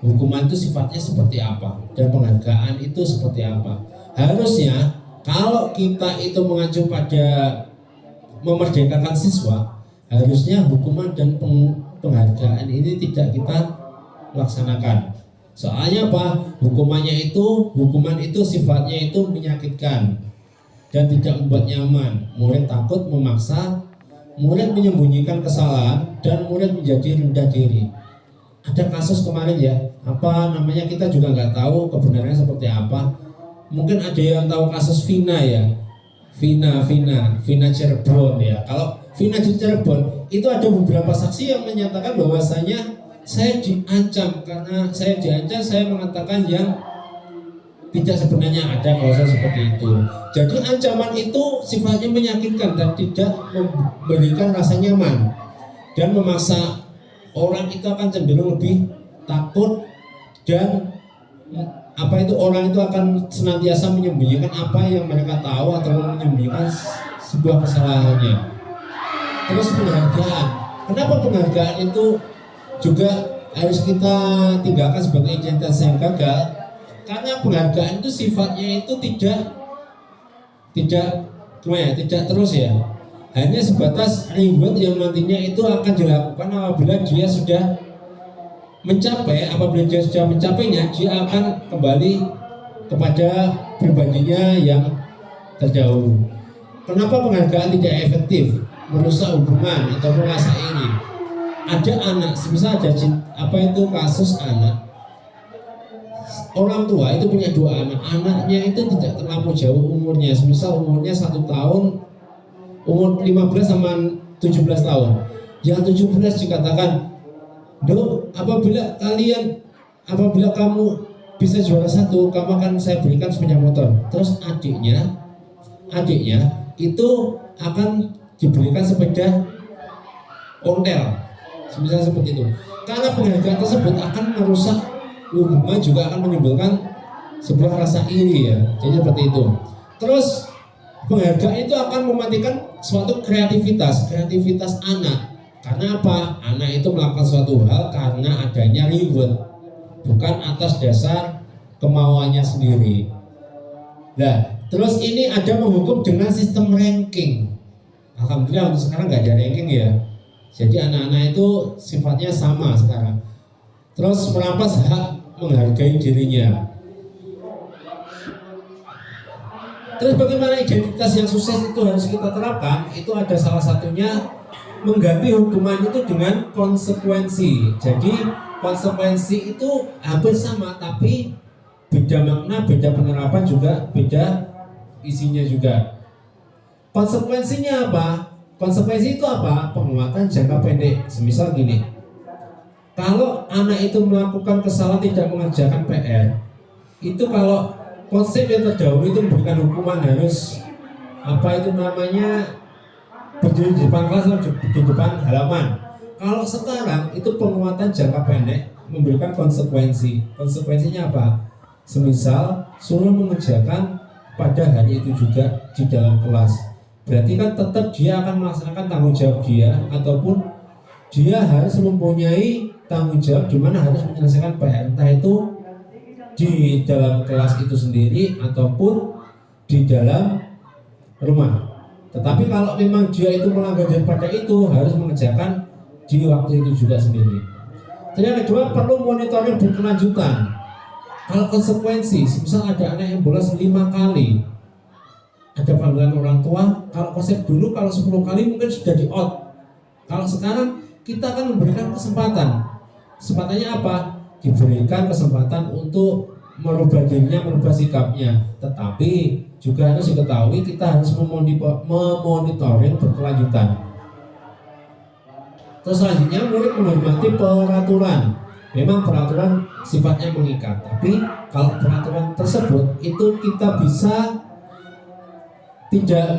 Hukuman itu sifatnya seperti apa dan penghargaan itu seperti apa. Harusnya kalau kita itu mengacu pada memerdekakan siswa, harusnya hukuman dan penghargaan ini tidak kita laksanakan. Soalnya apa? Hukuman itu sifatnya itu menyakitkan dan tidak membuat nyaman. Murid takut memaksa, murid menyembunyikan kesalahan, dan murid menjadi rendah diri. Ada kasus kemarin ya, kita juga nggak tahu kebenarannya seperti apa. Mungkin ada yang tahu kasus Vina ya, Vina Cirebon ya. Kalau Vina di Cirebon itu ada beberapa saksi yang menyatakan bahwasanya saya diancam, karena saya diancam, saya mengatakan yang tidak sebenarnya ada klausul seperti itu. Jadi ancaman itu sifatnya menyakitkan dan tidak memberikan rasa nyaman dan memaksa orang itu akan cenderung lebih takut dan orang itu akan senantiasa menyembunyikan apa yang mereka tahu atau menyembunyikan sebuah kesalahannya. Terus penghargaan. Kenapa penghargaan itu juga harus kita tinggalkan sebagai identitas yang gagal? Karena penghargaan itu sifatnya itu tidak terus ya. Hanya sebatas reward yang nantinya itu akan dilakukan apabila dia sudah mencapainya, dia akan kembali kepada pribadinya yang terdahulu. Kenapa penghargaan tidak efektif? Merusak hubungan atau merasa ingin. Ada anak, misalnya ada kasus anak. Orang tua itu punya 2 anak, anaknya itu tidak terlalu jauh umurnya, misal umurnya 1 tahun, umur 15 sama 17 tahun. Yang 17 dikatakan, "Dok, apabila kamu bisa juara 1, kamu akan saya berikan sepeda motor." Terus adiknya itu akan diberikan sepeda ontel, semisal seperti itu. Karena penghargaan tersebut akan merusak hubungan, juga akan menimbulkan sebuah rasa iri ya. Jadi seperti itu. Terus penghargaan itu akan mematikan suatu kreativitas anak. Karena apa? Anak itu melakukan suatu hal karena adanya reward, bukan atas dasar kemauannya sendiri. Nah, terus ini ada menghukum dengan sistem ranking. Alhamdulillah untuk sekarang nggak ada ranking ya. Jadi anak-anak itu sifatnya sama sekarang. Terus merampas hak menghargai dirinya. Terus bagaimana identitas yang sukses itu harus kita terapkan? Itu ada salah satunya mengganti hukuman itu dengan konsekuensi. Jadi konsekuensi itu hampir sama, tapi beda makna, beda penerapan, juga beda isinya juga. Konsekuensinya apa? Konsekuensi itu apa? Penguatan jangka pendek. Semisal gini, kalau anak itu melakukan kesalahan tidak mengerjakan PR, itu kalau konsep yang terdahulu itu memberikan hukuman harus apa itu namanya berdiri di depan kelas atau di depan halaman. Kalau sekarang itu penguatan jangka pendek memberikan konsekuensi. Konsekuensinya apa? Semisal suruh mengerjakan pada hari itu juga di dalam kelas. Berarti kan tetap dia akan melaksanakan tanggung jawab dia, ataupun dia harus mempunyai tanggung jawab di mana harus menyelesaikan PR, entah itu di dalam kelas itu sendiri ataupun di dalam rumah. Tetapi kalau memang dia itu melanggar daripada itu, harus mengerjakan di waktu itu juga sendiri. Dan yang kedua, perlu monitoring berkelanjutan. Kalau konsekuensi, misal ada anak yang bolos 5 kali, ada panggilan orang tua. Kalau konsep dulu kalau 10 kali mungkin sudah di out. Kalau sekarang kita akan memberikan kesempatan. Kesempatannya apa? Diberikan kesempatan untuk merubah dirinya, merubah sikapnya. Tetapi juga harus diketahui kita harus memonitoring berkelanjutan. Terus selanjutnya, murid menghormati peraturan. Memang peraturan sifatnya mengikat, tapi kalau peraturan tersebut itu kita bisa tidak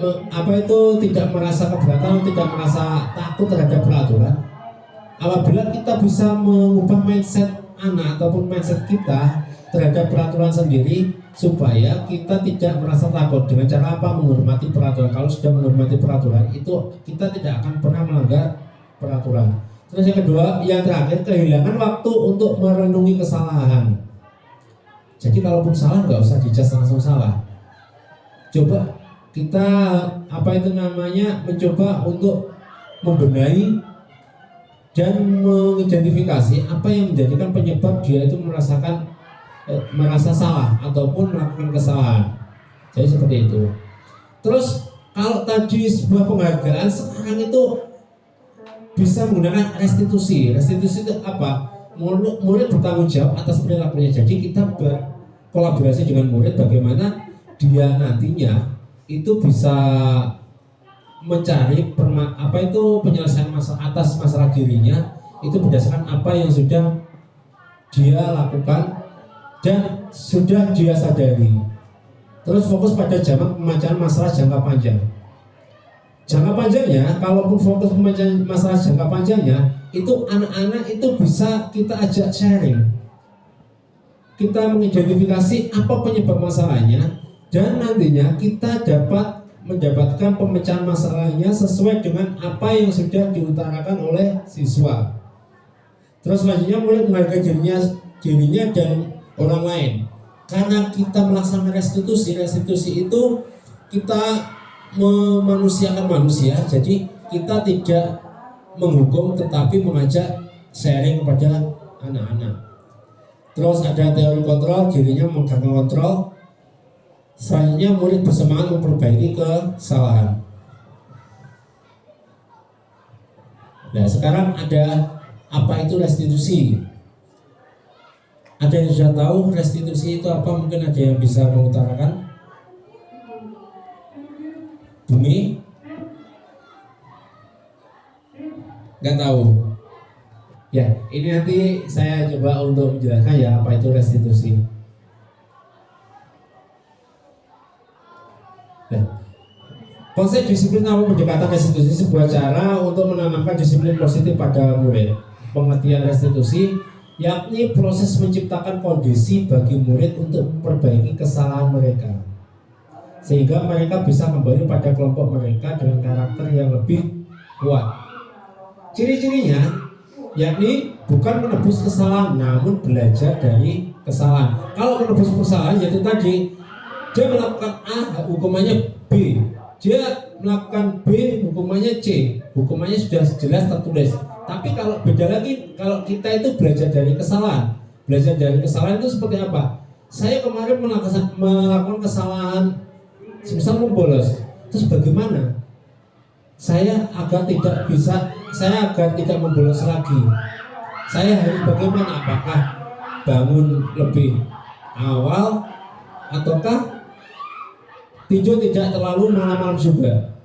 merasa keberatan, tidak merasa takut terhadap peraturan. Apabila kita bisa mengubah mindset anak ataupun mindset kita terhadap peraturan sendiri, supaya kita tidak merasa takut. Dengan cara apa? Menghormati peraturan. Kalau sudah menghormati peraturan, itu kita tidak akan pernah melanggar peraturan. Terus yang kedua, yang terakhir, kehilangan waktu untuk merenungi kesalahan. Jadi kalaupun salah, nggak usah dijudge langsung salah. Coba kita mencoba untuk membenahi dan mengidentifikasi apa yang menjadikan penyebab dia itu merasa salah ataupun melakukan kesalahan. Jadi seperti itu. Terus kalau tadi sebuah penghargaan, sekarang itu bisa menggunakan restitusi. Restitusi itu apa? Murid bertanggung jawab atas perilakunya. Jadi kita berkolaborasi dengan murid bagaimana dia nantinya itu bisa mencari penyelesaian masalah atas masalah dirinya itu berdasarkan apa yang sudah dia lakukan dan sudah dia sadari. Terus fokus pada pemecahan masalah jangka panjang. Jangka panjangnya, kalaupun fokus pemecahan masalah jangka panjangnya, itu anak-anak itu bisa kita ajak sharing. Kita mengidentifikasi apa penyebab masalahnya, dan nantinya kita dapat mendapatkan pemecahan masalahnya sesuai dengan apa yang sudah diutarakan oleh siswa. Terus selanjutnya mulai menghargai dirinya dan orang lain. Karena kita melaksanakan restitusi itu kita memanusiakan manusia. Jadi kita tidak menghukum tetapi mengajak sharing kepada anak-anak. Terus ada teori kontrol, dirinya memegang kontrol. Selanjutnya murid bersemangat memperbaiki kesalahan. Nah sekarang ada apa itu restitusi? Ada yang sudah tahu restitusi itu apa? Mungkin ada yang bisa mengutarakan? Bumi? Nggak tahu. Ya, ini nanti saya coba untuk menjelaskan ya apa itu restitusi. Nah, Konsep disiplin atau pendekatan restitusi sebuah cara untuk menanamkan disiplin positif pada murid. Pengertian restitusi yakni proses menciptakan kondisi bagi murid untuk memperbaiki kesalahan mereka sehingga mereka bisa kembali pada kelompok mereka dengan karakter yang lebih kuat. Ciri-cirinya yakni bukan menebus kesalahan namun belajar dari kesalahan. Kalau menebus kesalahan yaitu tadi dia melakukan A hukumannya B, dia melakukan B hukumannya C, hukumannya sudah jelas tertulis. Tapi kalau beda lagi, kalau kita itu belajar dari kesalahan. Belajar dari kesalahan itu seperti apa? Saya kemarin melakukan kesalahan, misal membolos. Terus bagaimana? Saya agar tidak membolos lagi. Saya harus bagaimana? Apakah bangun lebih awal ataukah tidur tidak terlalu malam-malam juga?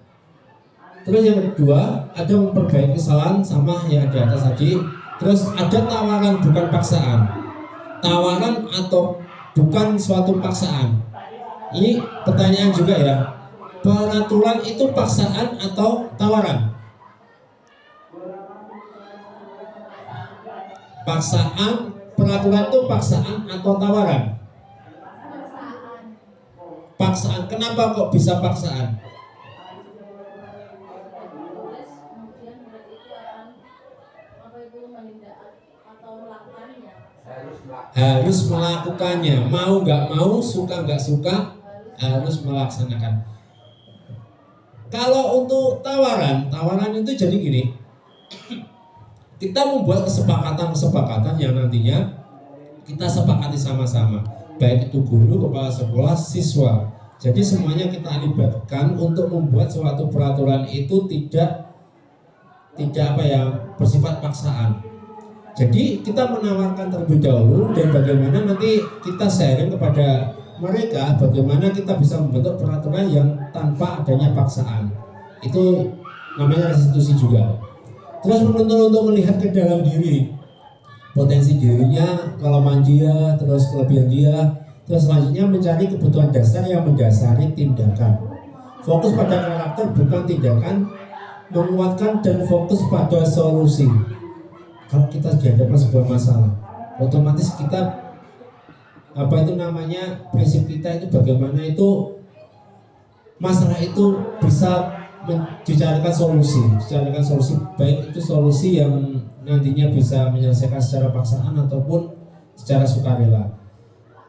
Terus yang kedua, ada memperbaiki kesalahan sama yang di atas tadi. Terus ada tawaran bukan paksaan. Tawaran atau bukan suatu paksaan. Ini pertanyaan juga ya. Peraturan itu paksaan atau tawaran? Paksaan, peraturan itu paksaan atau tawaran? Paksaan. Kenapa kok bisa paksaan? Harus melakukannya, mau nggak mau, suka nggak suka, harus melaksanakan. Kalau untuk tawaran itu jadi gini, kita membuat kesepakatan yang nantinya kita sepakati sama-sama, baik itu guru, kepala sekolah, siswa. Jadi semuanya kita libatkan untuk membuat suatu peraturan itu tidak bersifat paksaan. Jadi kita menawarkan terlebih dahulu dan bagaimana nanti kita sharing kepada mereka bagaimana kita bisa membentuk peraturan yang tanpa adanya paksaan. Itu namanya restitusi juga. Terus menuntun untuk melihat ke dalam diri, potensi dirinya, kelemahan dia, terus kelebihan dia. Terus selanjutnya mencari kebutuhan dasar yang mendasari tindakan. Fokus pada karakter bukan tindakan, menguatkan dan fokus pada solusi. Kalau kita dihadapkan sebuah masalah, otomatis kita prinsip kita itu bagaimana itu masalah itu bisa dicarikan solusi, baik itu solusi yang nantinya bisa menyelesaikan secara paksaan ataupun secara sukarela.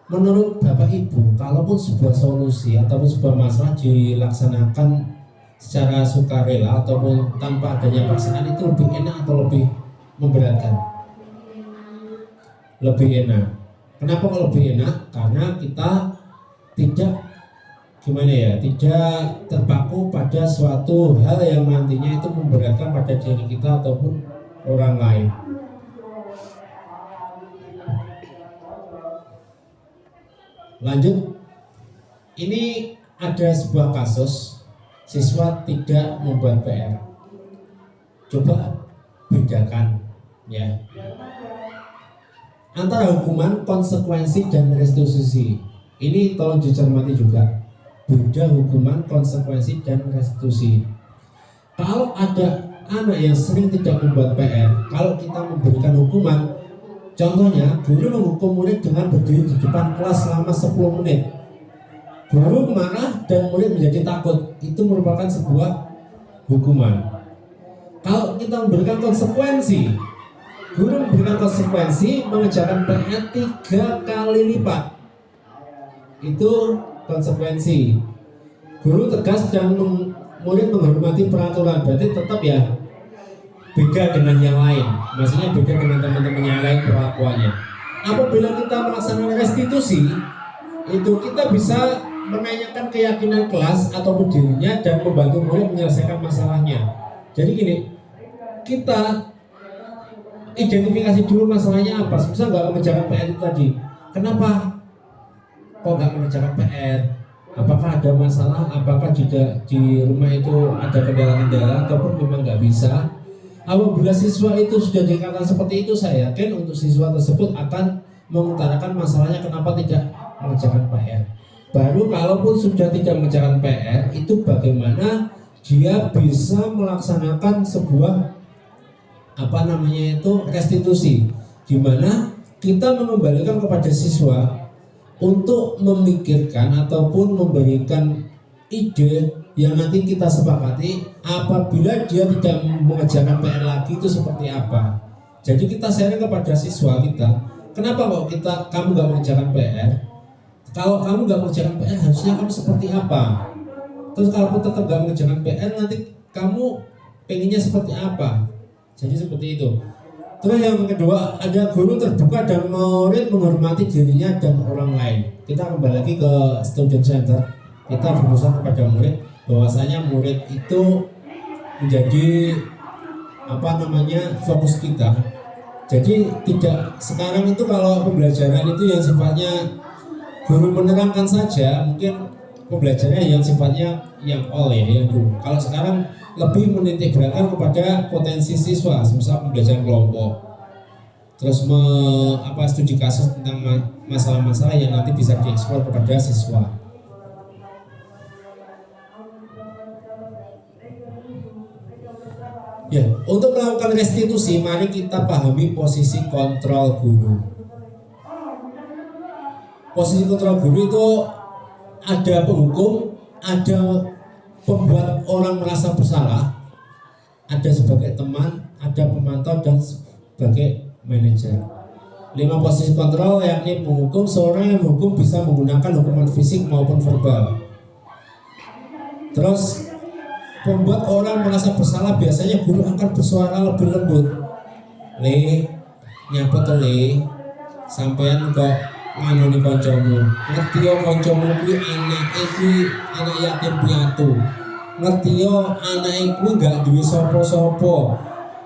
Menurut Bapak Ibu, kalaupun sebuah solusi ataupun sebuah masalah dilaksanakan secara sukarela ataupun tanpa adanya paksaan, itu lebih enak atau lebih memberatkan? Lebih enak. Kenapa kok lebih enak? Karena kita tidak terpaku pada suatu hal yang nantinya itu memberatkan pada diri kita ataupun orang lain. Lanjut, ini ada sebuah kasus siswa tidak membuat PR. Coba bedakan ya antara hukuman, konsekuensi, dan restitusi. Ini tolong dicermati juga. Beda hukuman, konsekuensi, dan restitusi. Kalau ada anak yang sering tidak membuat PR, kalau kita memberikan hukuman, contohnya guru menghukum murid dengan berdiri di depan kelas selama 10 menit. Guru marah dan murid menjadi takut. Itu merupakan sebuah hukuman. Kalau kita memberikan konsekuensi, guru memberikan konsekuensi mengerjakan PR 3 kali lipat. Itu konsekuensi. Guru tegas dan murid menghormati peraturan. Berarti tetap ya beda dengan yang lain. Maksudnya beda dengan teman-teman yang lain perlakuannya. Apabila kita melaksanakan restitusi, itu kita bisa menanyakan keyakinan kelas ataupun dirinya dan membantu murid menyelesaikan masalahnya. Jadi gini, kita identifikasi dulu masalahnya apa. Misal nggak mengerjakan PR itu tadi, kenapa kok nggak mengerjakan PR? Apakah ada masalah? Apakah di rumah itu ada kendala-kendala ataupun memang nggak bisa? Apabila siswa itu sudah dikatakan seperti itu, saya yakin untuk siswa tersebut akan mengutarakan masalahnya kenapa tidak mengerjakan PR. Baru kalaupun sudah tidak mengerjakan PR, itu bagaimana dia bisa melaksanakan sebuah restitusi, di mana kita mengembalikan kepada siswa untuk memikirkan ataupun memberikan ide yang nanti kita sepakati apabila dia tidak mengerjakan PR lagi itu seperti apa. Jadi kita sharing kepada siswa kita, kenapa kok kamu nggak mengerjakan PR? Kalau kamu nggak mengerjakan PR harusnya kamu seperti apa? Terus kalau tetap nggak mengerjakan PR nanti kamu pengennya seperti apa? Jadi seperti itu. Terus yang kedua, ada guru terbuka dan murid menghormati dirinya dan orang lain. Kita kembali lagi ke student center. Kita berusaha kepada murid bahwasanya murid itu menjadi fokus kita. Jadi tidak sekarang itu kalau pembelajaran itu yang sifatnya guru menerangkan saja, mungkin pembelajarannya yang sifatnya yang dulu. Kalau sekarang lebih menitik beratkan kepada potensi siswa, misal pembelajaran kelompok, terus studi kasus tentang masalah-masalah yang nanti bisa dieksplor kepada siswa. Ya, untuk melakukan restitusi, mari kita pahami posisi kontrol guru. Posisi kontrol guru itu ada penghukum, ada pembuat orang merasa bersalah, ada sebagai teman, ada pemantau, dan sebagai manajer. 5 posisi kontrol yakni penghukum. Seorang yang menghukum bisa menggunakan hukuman fisik maupun verbal. Terus pembuat orang merasa bersalah, biasanya guru akan bersuara lebih lembut. Nyapa to sampean kok nganoni kancamu. Ngerti yo kancamu kuwi anak yatim piatu. Ngerti yo anake kuwi gak duwe sapa-sapa.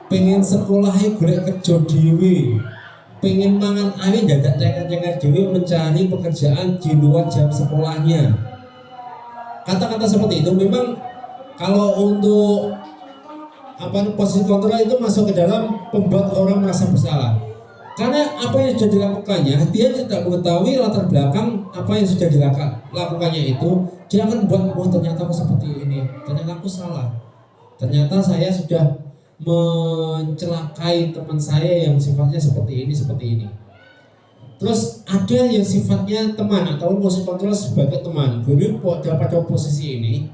Pengen sekolahe golek kerja dhewe. Pengen mangan ae dadak cengar-cengar dhewe mencari pekerjaan di luar jam sekolahnya. Kata-kata seperti itu memang kalau untuk posisi kontrol itu masuk ke dalam pembuat orang merasa bersalah. Karena apa yang sudah dilakukannya, dia tidak mengetahui latar belakang apa yang sudah dilakukannya itu. Dia akan buat, ternyata aku seperti ini, ternyata aku salah, ternyata saya sudah mencelakai teman saya yang sifatnya seperti ini. Terus ada yang sifatnya teman atau posisi kontrol sebagai teman. Guru pada posisi ini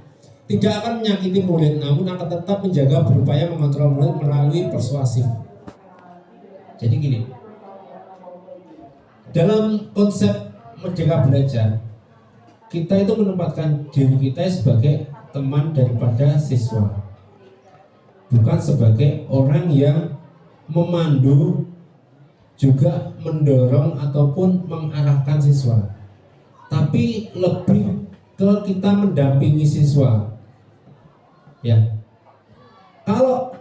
tidak akan menyakiti murid, namun akan tetap menjaga, berupaya mengontrol murid melalui persuasif. Jadi gini, dalam konsep Merdeka Belajar, kita itu menempatkan diri kita sebagai teman daripada siswa, bukan sebagai orang yang memandu, juga mendorong ataupun mengarahkan siswa, tapi lebih ke kita mendampingi siswa. Ya, kalau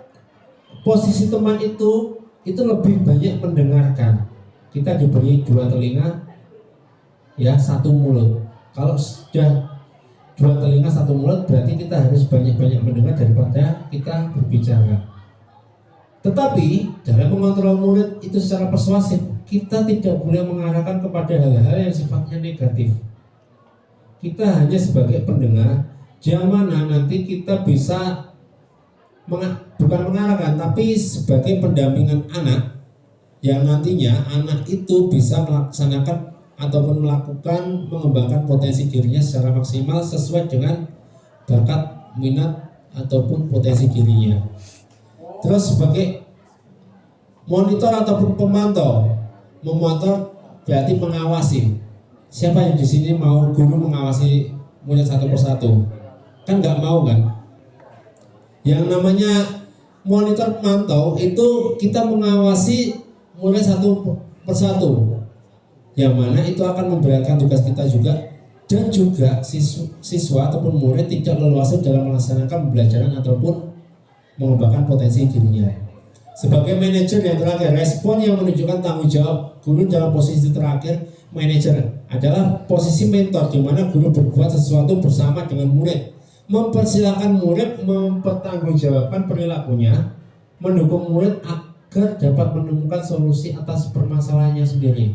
posisi teman itu lebih banyak mendengarkan. Kita diberi 2 telinga, 1 mulut. Kalau sudah 2 telinga 1 mulut, berarti kita harus banyak-banyak mendengar daripada kita berbicara. Tetapi dalam mengontrol murid itu secara persuasif, kita tidak boleh mengarahkan kepada hal-hal yang sifatnya negatif. Kita hanya sebagai pendengar, yang mana nanti kita bisa bukan mengarahkan, tapi sebagai pendampingan anak, yang nantinya anak itu bisa melaksanakan ataupun mengembangkan potensi dirinya secara maksimal sesuai dengan bakat, minat ataupun potensi dirinya. Terus sebagai monitor ataupun pemantau, memonitor berarti mengawasi. Siapa yang di sini mau guru mengawasi murid satu persatu? Kan nggak mau kan? Yang namanya monitor pemantau itu kita mengawasi murid satu persatu, yang mana itu akan memberatkan tugas kita juga, dan juga siswa ataupun murid tidak leluasa dalam melaksanakan pembelajaran ataupun mengembangkan potensi dirinya. Sebagai manajer yang terakhir, respon yang menunjukkan tanggung jawab guru dalam posisi terakhir manajer adalah posisi mentor, di mana guru berbuat sesuatu bersama dengan murid, mempersilahkan murid mempertanggungjawabkan perilakunya, mendukung murid agar dapat menemukan solusi atas permasalahannya sendiri.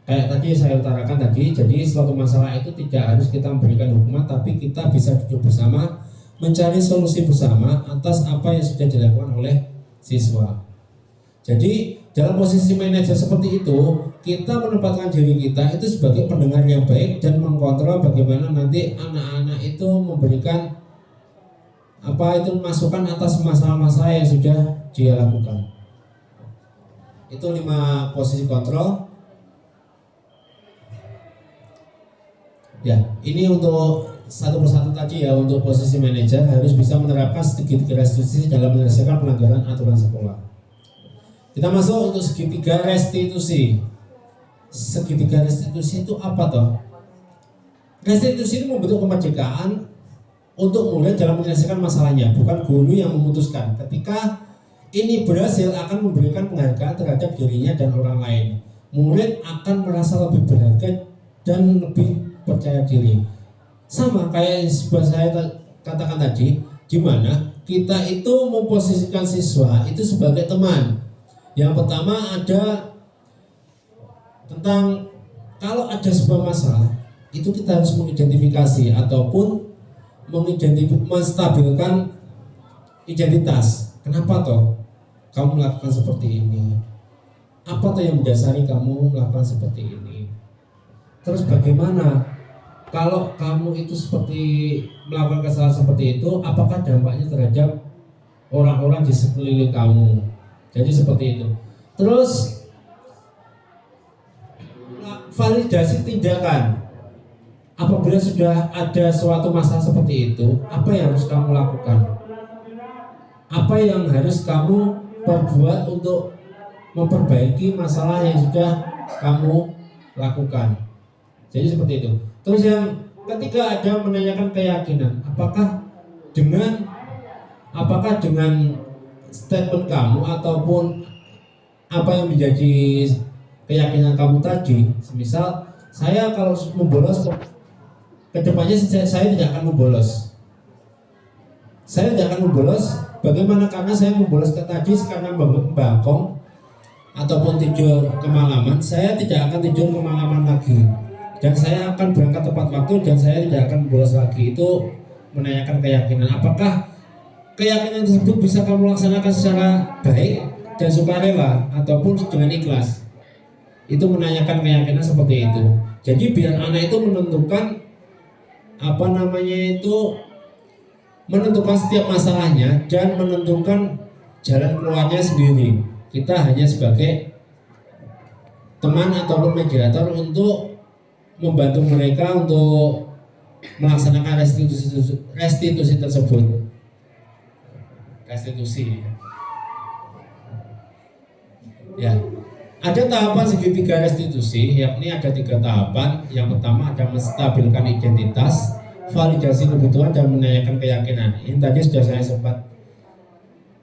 kayak tadi saya utarakan tadi, jadi suatu masalah itu tidak harus kita memberikan hukuman, tapi kita bisa duduk bersama mencari solusi bersama atas apa yang sudah dilakukan oleh siswa. Jadi dalam posisi manajer seperti itu, kita menempatkan diri kita itu sebagai pendengar yang baik dan mengkontrol bagaimana nanti anak-anak itu memberikan apa itu masukan atas masalah-masalah yang sudah dia lakukan. Itu 5 posisi kontrol. Ya, ini untuk satu persatu tadi ya, untuk posisi manajer harus bisa menerapkan segitiga restitusi dalam menyelesaikan pelanggaran aturan sekolah. Kita masuk untuk segitiga restitusi. Segitiga restitusi itu apa toh? Restitusi ini membentuk kemerdekaan untuk murid dalam menyelesaikan masalahnya, bukan guru yang memutuskan. Ketika ini berhasil akan memberikan penghargaan terhadap dirinya dan orang lain. Murid akan merasa lebih berharga dan lebih percaya diri. Sama kayak yang saya katakan tadi, di mana kita itu memposisikan siswa itu sebagai teman. Yang pertama ada tentang kalau ada sebuah masalah itu kita harus mengidentifikasi ataupun menstabilkan identitas. Kenapa toh kamu melakukan seperti ini? Apa toh yang mendasari kamu melakukan seperti ini? Terus bagaimana kalau kamu itu seperti melakukan kesalahan seperti itu, apakah dampaknya terhadap orang-orang di sekeliling kamu? Jadi seperti itu. Terus validasi tindakan. Apabila sudah ada suatu masalah seperti itu, apa yang harus kamu lakukan? Apa yang harus kamu perbuat untuk memperbaiki masalah yang sudah kamu lakukan? Jadi seperti itu. Terus yang ketiga ada menanyakan keyakinan. Apakah dengan statement kamu ataupun apa yang menjadi keyakinan kamu tadi, semisal saya kalau membolos kedepannya saya tidak akan membolos. Saya tidak akan membolos. Bagaimana? Karena saya membolos tadi karena bangkong ataupun tidur kemalaman, saya tidak akan tidur kemalaman lagi. Dan saya akan berangkat tepat waktu dan saya tidak akan bolos lagi. Itu menanyakan keyakinan. Apakah keyakinan tersebut bisa kamu laksanakan secara baik dan sukarela ataupun dengan ikhlas? Itu menanyakan keyakinan seperti itu. Jadi biar anak itu menentukan menentukan setiap masalahnya dan menentukan jalan keluarnya sendiri. Kita hanya sebagai teman ataupun mediator untuk membantu mereka untuk melaksanakan restitusi tersebut. Restitusi. Ya. Ada tahapan segitiga restitusi, yakni ada 3 tahapan. Yang pertama ada menstabilkan identitas, validasi kebutuhan dan menanyakan keyakinan. Ini tadi sudah saya sempat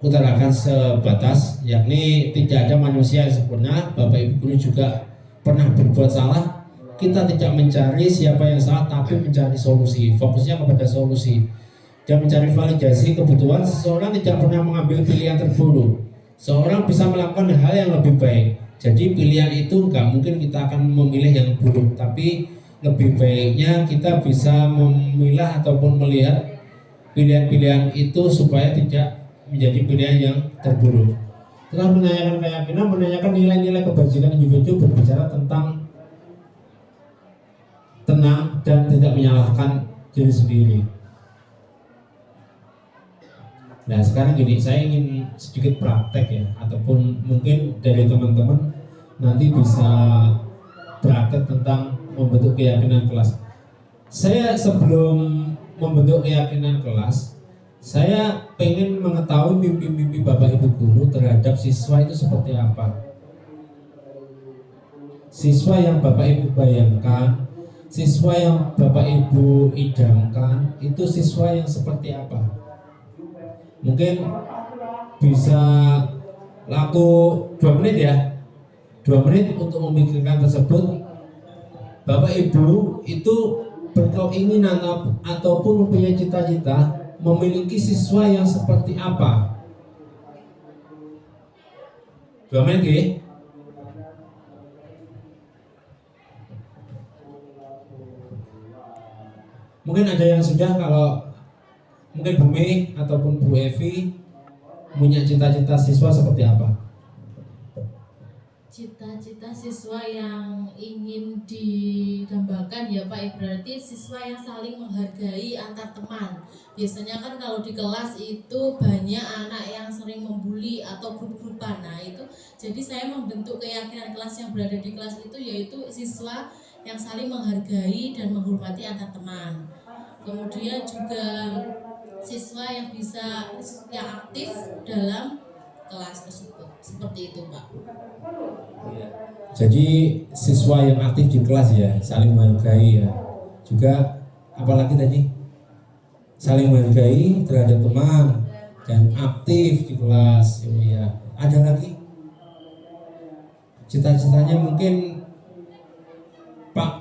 utarakan sebatas, yakni tidak ada manusia yang sempurna. Bapak Ibu guru juga pernah berbuat salah. Kita tidak mencari siapa yang salah, tapi mencari solusi. Fokusnya kepada solusi dan mencari validasi kebutuhan. Seseorang tidak pernah mengambil pilihan terburuk. Seorang bisa melakukan hal yang lebih baik. Jadi pilihan itu nggak mungkin kita akan memilih yang buruk, tapi lebih baiknya kita bisa memilah ataupun melihat pilihan-pilihan itu supaya tidak menjadi pilihan yang terburuk. Setelah menanyakan keyakinan, menanyakan nilai-nilai kebajikan individu, berbicara tentang tenang dan tidak menyalahkan diri sendiri. Nah sekarang gini, saya ingin sedikit praktek ya, ataupun mungkin dari teman-teman nanti bisa praktek tentang membentuk keyakinan kelas. Saya sebelum membentuk keyakinan kelas, saya pengen mengetahui mimpi-mimpi Bapak Ibu guru terhadap siswa itu seperti apa. Siswa yang Bapak Ibu bayangkan, siswa yang Bapak Ibu idamkan, itu siswa yang seperti apa? Mungkin bisa laku 2 menit ya, 2 menit untuk memikirkan tersebut. Bapak Ibu itu berkeinginan ataupun mempunyai cita-cita memiliki siswa yang seperti apa? 2 menit ya? Mungkin ada yang sudah, kalau mungkin Bu Mei ataupun Bu Evi punya cita-cita siswa seperti apa? Cita-cita siswa yang ingin didambakan ya Pak, berarti siswa yang saling menghargai antar teman. Biasanya kan kalau di kelas itu banyak anak yang sering membuli atau grup-grupan. Nah itu, jadi saya membentuk keyakinan kelas yang berada di kelas itu, yaitu siswa yang saling menghargai dan menghormati antar teman. Kemudian juga siswa yang bisa, yang aktif dalam kelas tersebut. Seperti itu Pak. Jadi siswa yang aktif di kelas ya, saling menghargai ya. Juga apalagi tadi? Saling menghargai terhadap teman dan aktif di kelas ya. Ada lagi? Cita-citanya mungkin Pak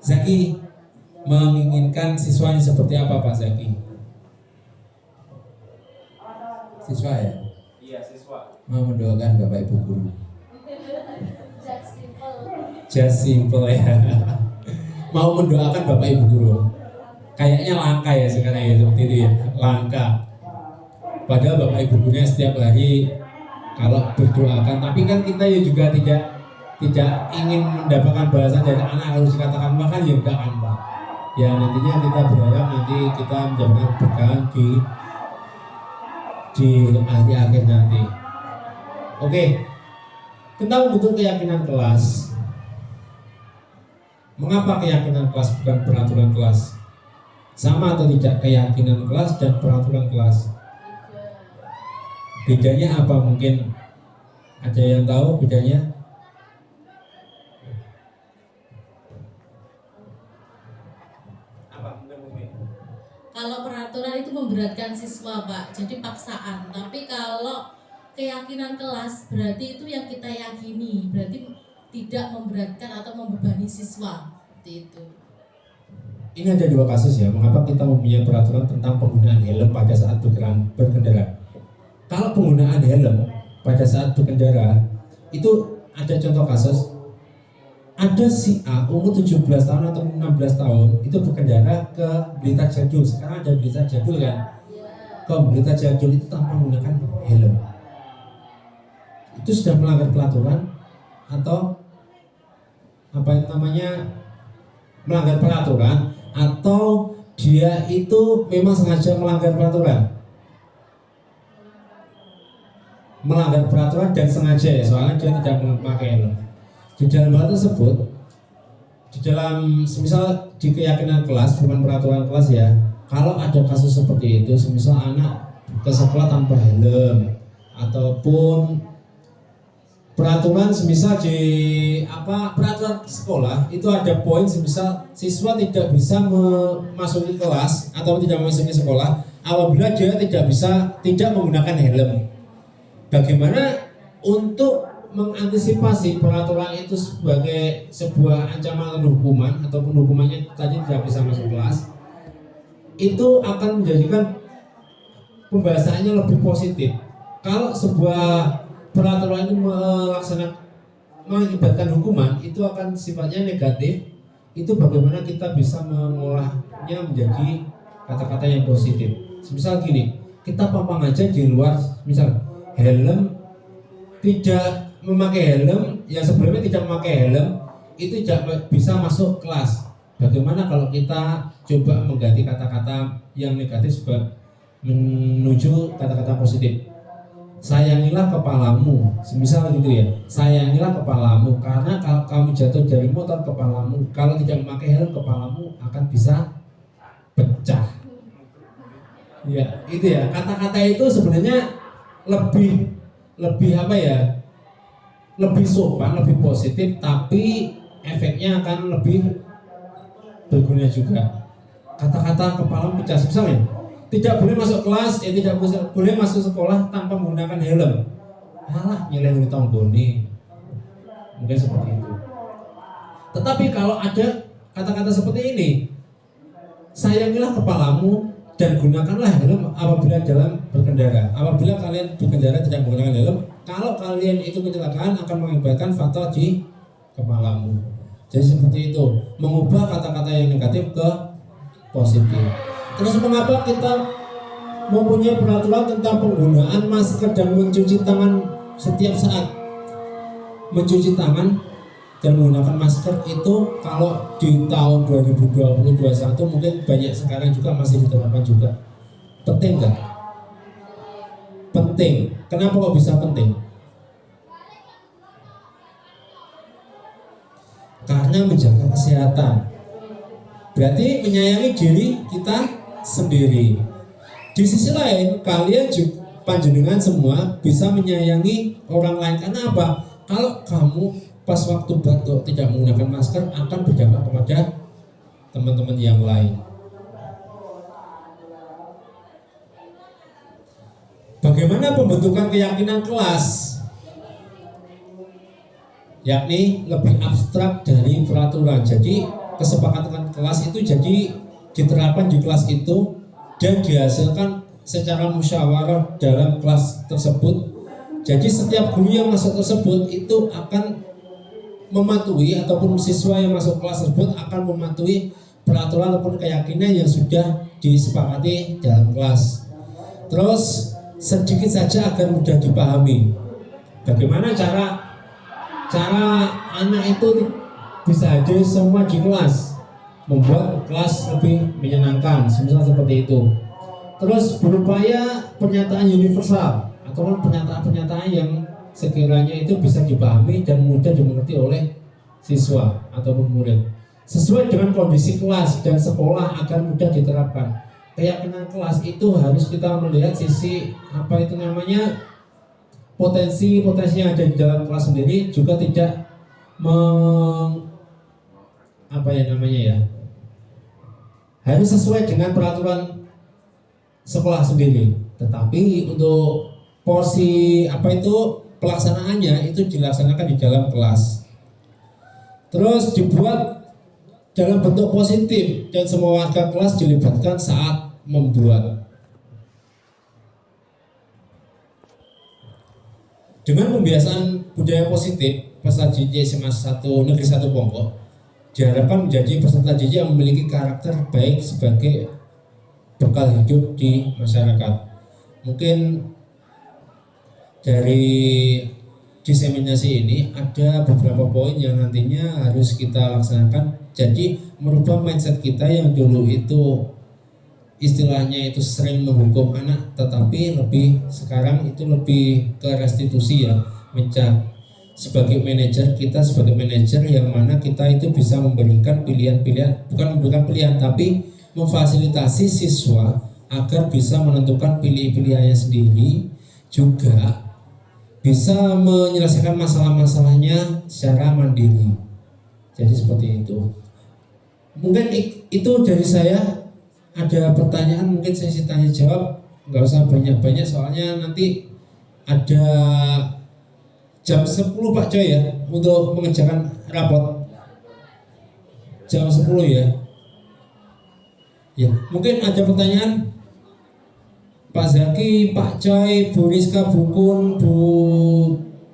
Zaki menginginkan siswanya seperti apa Pak Zaki? Siswa ya, Iya, siswa. mau mendoakan Bapak Ibu guru. Just simple ya. Mau mendoakan Bapak Ibu guru. Kayaknya langka ya sekarang ya, seperti itu ya, langka. Padahal Bapak Ibu gurunya setiap hari kalau berdoakan, tapi kan kita ya juga tidak ingin mendapatkan balasan dari anak harus dikatakan makan ya enggak kan Pak. Ya nantinya kita berharap nanti kita mendapatkan berkah di akhir-akhir nanti. Oke, tentang membentuk keyakinan kelas. Mengapa keyakinan kelas bukan peraturan kelas? Sama atau tidak keyakinan kelas dan peraturan kelas? Bedanya apa? Mungkin ada yang tahu bedanya? Apa mungkin? Kalau peraturan itu memberatkan siswa Pak, jadi paksaan. Tapi kalau keyakinan kelas berarti itu yang kita yakini, berarti tidak memberatkan atau membebani siswa. Seperti itu. Ini ada dua kasus ya, mengapa kita mempunyai peraturan tentang penggunaan helm pada saat berkendara. Kalau penggunaan helm pada saat berkendara, itu ada contoh kasus, ada si A umur 17 tahun atau 16 tahun, itu berkendara ke Blitar Jadul. Sekarang ada Blitar Jadul kan, ke Blitar Jadul itu tanpa menggunakan helm. Itu sudah melanggar peraturan atau apa yang namanya melanggar peraturan, atau dia itu memang sengaja melanggar peraturan? Melanggar peraturan dan sengaja ya, soalnya dia tidak memakai helm. Di dalam hal tersebut, di dalam semisal di keyakinan kelas bukan peraturan kelas ya, kalau ada kasus seperti itu, semisal anak ke sekolah tanpa helm ataupun peraturan semisal di peraturan sekolah itu ada poin semisal siswa tidak bisa memasuki kelas atau tidak memasuki sekolah apabila dia tidak menggunakan helm. Bagaimana untuk mengantisipasi peraturan itu sebagai sebuah ancaman atau hukuman ataupun hukumannya tadi tidak bisa masuk kelas, itu akan menjadikan pembahasannya lebih positif. Kalau sebuah peraturan itu mengakibatkan hukuman, itu akan sifatnya negatif. Itu bagaimana kita bisa mengolahnya menjadi kata-kata yang positif. Misal gini, kita pampang aja di luar, misal helm, tidak memakai helm, yang sebelumnya tidak memakai helm, itu tidak bisa masuk kelas. Bagaimana kalau kita coba mengganti kata-kata yang negatif menuju kata-kata positif? Sayangilah kepalamu, semisal gitu ya. Sayangilah kepalamu, karena kalau kamu jatuh dari motor, kepalamu kalau tidak memakai helm, kepalamu akan bisa pecah. Ya, itu ya. Kata-kata itu sebenarnya lebih apa ya? Lebih sopan, lebih positif, tapi efeknya akan lebih berguna juga. Kata-kata kepalamu pecah, misalnya tidak boleh masuk kelas, tidak boleh masuk sekolah tanpa menggunakan helm. Alah, nyeleng di tonggoni. Mungkin seperti itu. Tetapi kalau ada kata-kata seperti ini, sayangilah kepalamu dan gunakanlah helm apabila dalam berkendara. Apabila kalian berkendara tidak menggunakan helm, kalau kalian itu kecelakaan akan mengakibatkan fatal di kepalamu. Jadi seperti itu, mengubah kata-kata yang negatif ke positif. Terus mengapa kita mempunyai peraturan tentang penggunaan masker dan mencuci tangan setiap saat? Mencuci tangan dan menggunakan masker itu kalau di tahun 2020-2021 mungkin banyak sekarang juga masih diterapkan juga. Penting nggak? Penting. Kenapa kok bisa penting? Karena menjaga kesehatan. Berarti menyayangi diri kita sendiri. Di sisi lain, kalian juga panjenengan semua bisa menyayangi orang lain. Karena apa? Kalau kamu pas waktu batuk tidak menggunakan masker akan berdampak kepada teman-teman yang lain. Bagaimana pembentukan keyakinan kelas? Yakni lebih abstrak dari peraturan. Jadi kesepakatan kelas itu jadi diterapkan di kelas itu dan dihasilkan secara musyawarah dalam kelas tersebut. Jadi setiap guru yang masuk tersebut itu akan mematuhi ataupun siswa yang masuk kelas tersebut akan mematuhi peraturan ataupun keyakinan yang sudah disepakati dalam kelas. Terus sedikit saja agar mudah dipahami. Bagaimana cara anak itu bisa hadir semua di kelas, membuat kelas lebih menyenangkan, semisal seperti itu. Terus berupaya pernyataan universal atau pernyataan-pernyataan yang sekiranya itu bisa dipahami dan mudah dimengerti oleh siswa ataupun murid, sesuai dengan kondisi kelas dan sekolah agar mudah diterapkan. Keyakinan kelas itu harus kita melihat sisi potensi yang ada di dalam kelas sendiri, juga tidak harus sesuai dengan peraturan sekolah sendiri. Tetapi untuk porsi pelaksanaannya itu dilaksanakan di dalam kelas. Terus dibuat dalam bentuk positif dan semua warga kelas dilibatkan saat membuat. Dengan pembiasaan budaya positif, peserta didik SMA 1 Negeri 1 Pongko diharapkan menjadi peserta didik yang memiliki karakter baik sebagai bekal hidup di masyarakat. Mungkin dari diseminasi ini ada beberapa poin yang nantinya harus kita laksanakan. Jadi merubah mindset kita yang dulu itu istilahnya itu sering menghukum anak, tetapi sekarang itu lebih ke restitusi ya, sebagai manajer yang mana kita itu bisa memberikan pilihan-pilihan, bukan memberikan pilihan tapi memfasilitasi siswa agar bisa menentukan pilihannya sendiri, juga bisa menyelesaikan masalah-masalahnya secara mandiri. Jadi seperti itu. Mungkin itu dari saya. Ada pertanyaan mungkin sesi tanya jawab, nggak usah banyak-banyak soalnya nanti ada jam 10 Pak Coy ya untuk mengerjakan rapot. Jam 10 ya. Ya, mungkin ada pertanyaan. Pak Zaki, Pak Coy, Bu Rizka, Bu Kun, Bu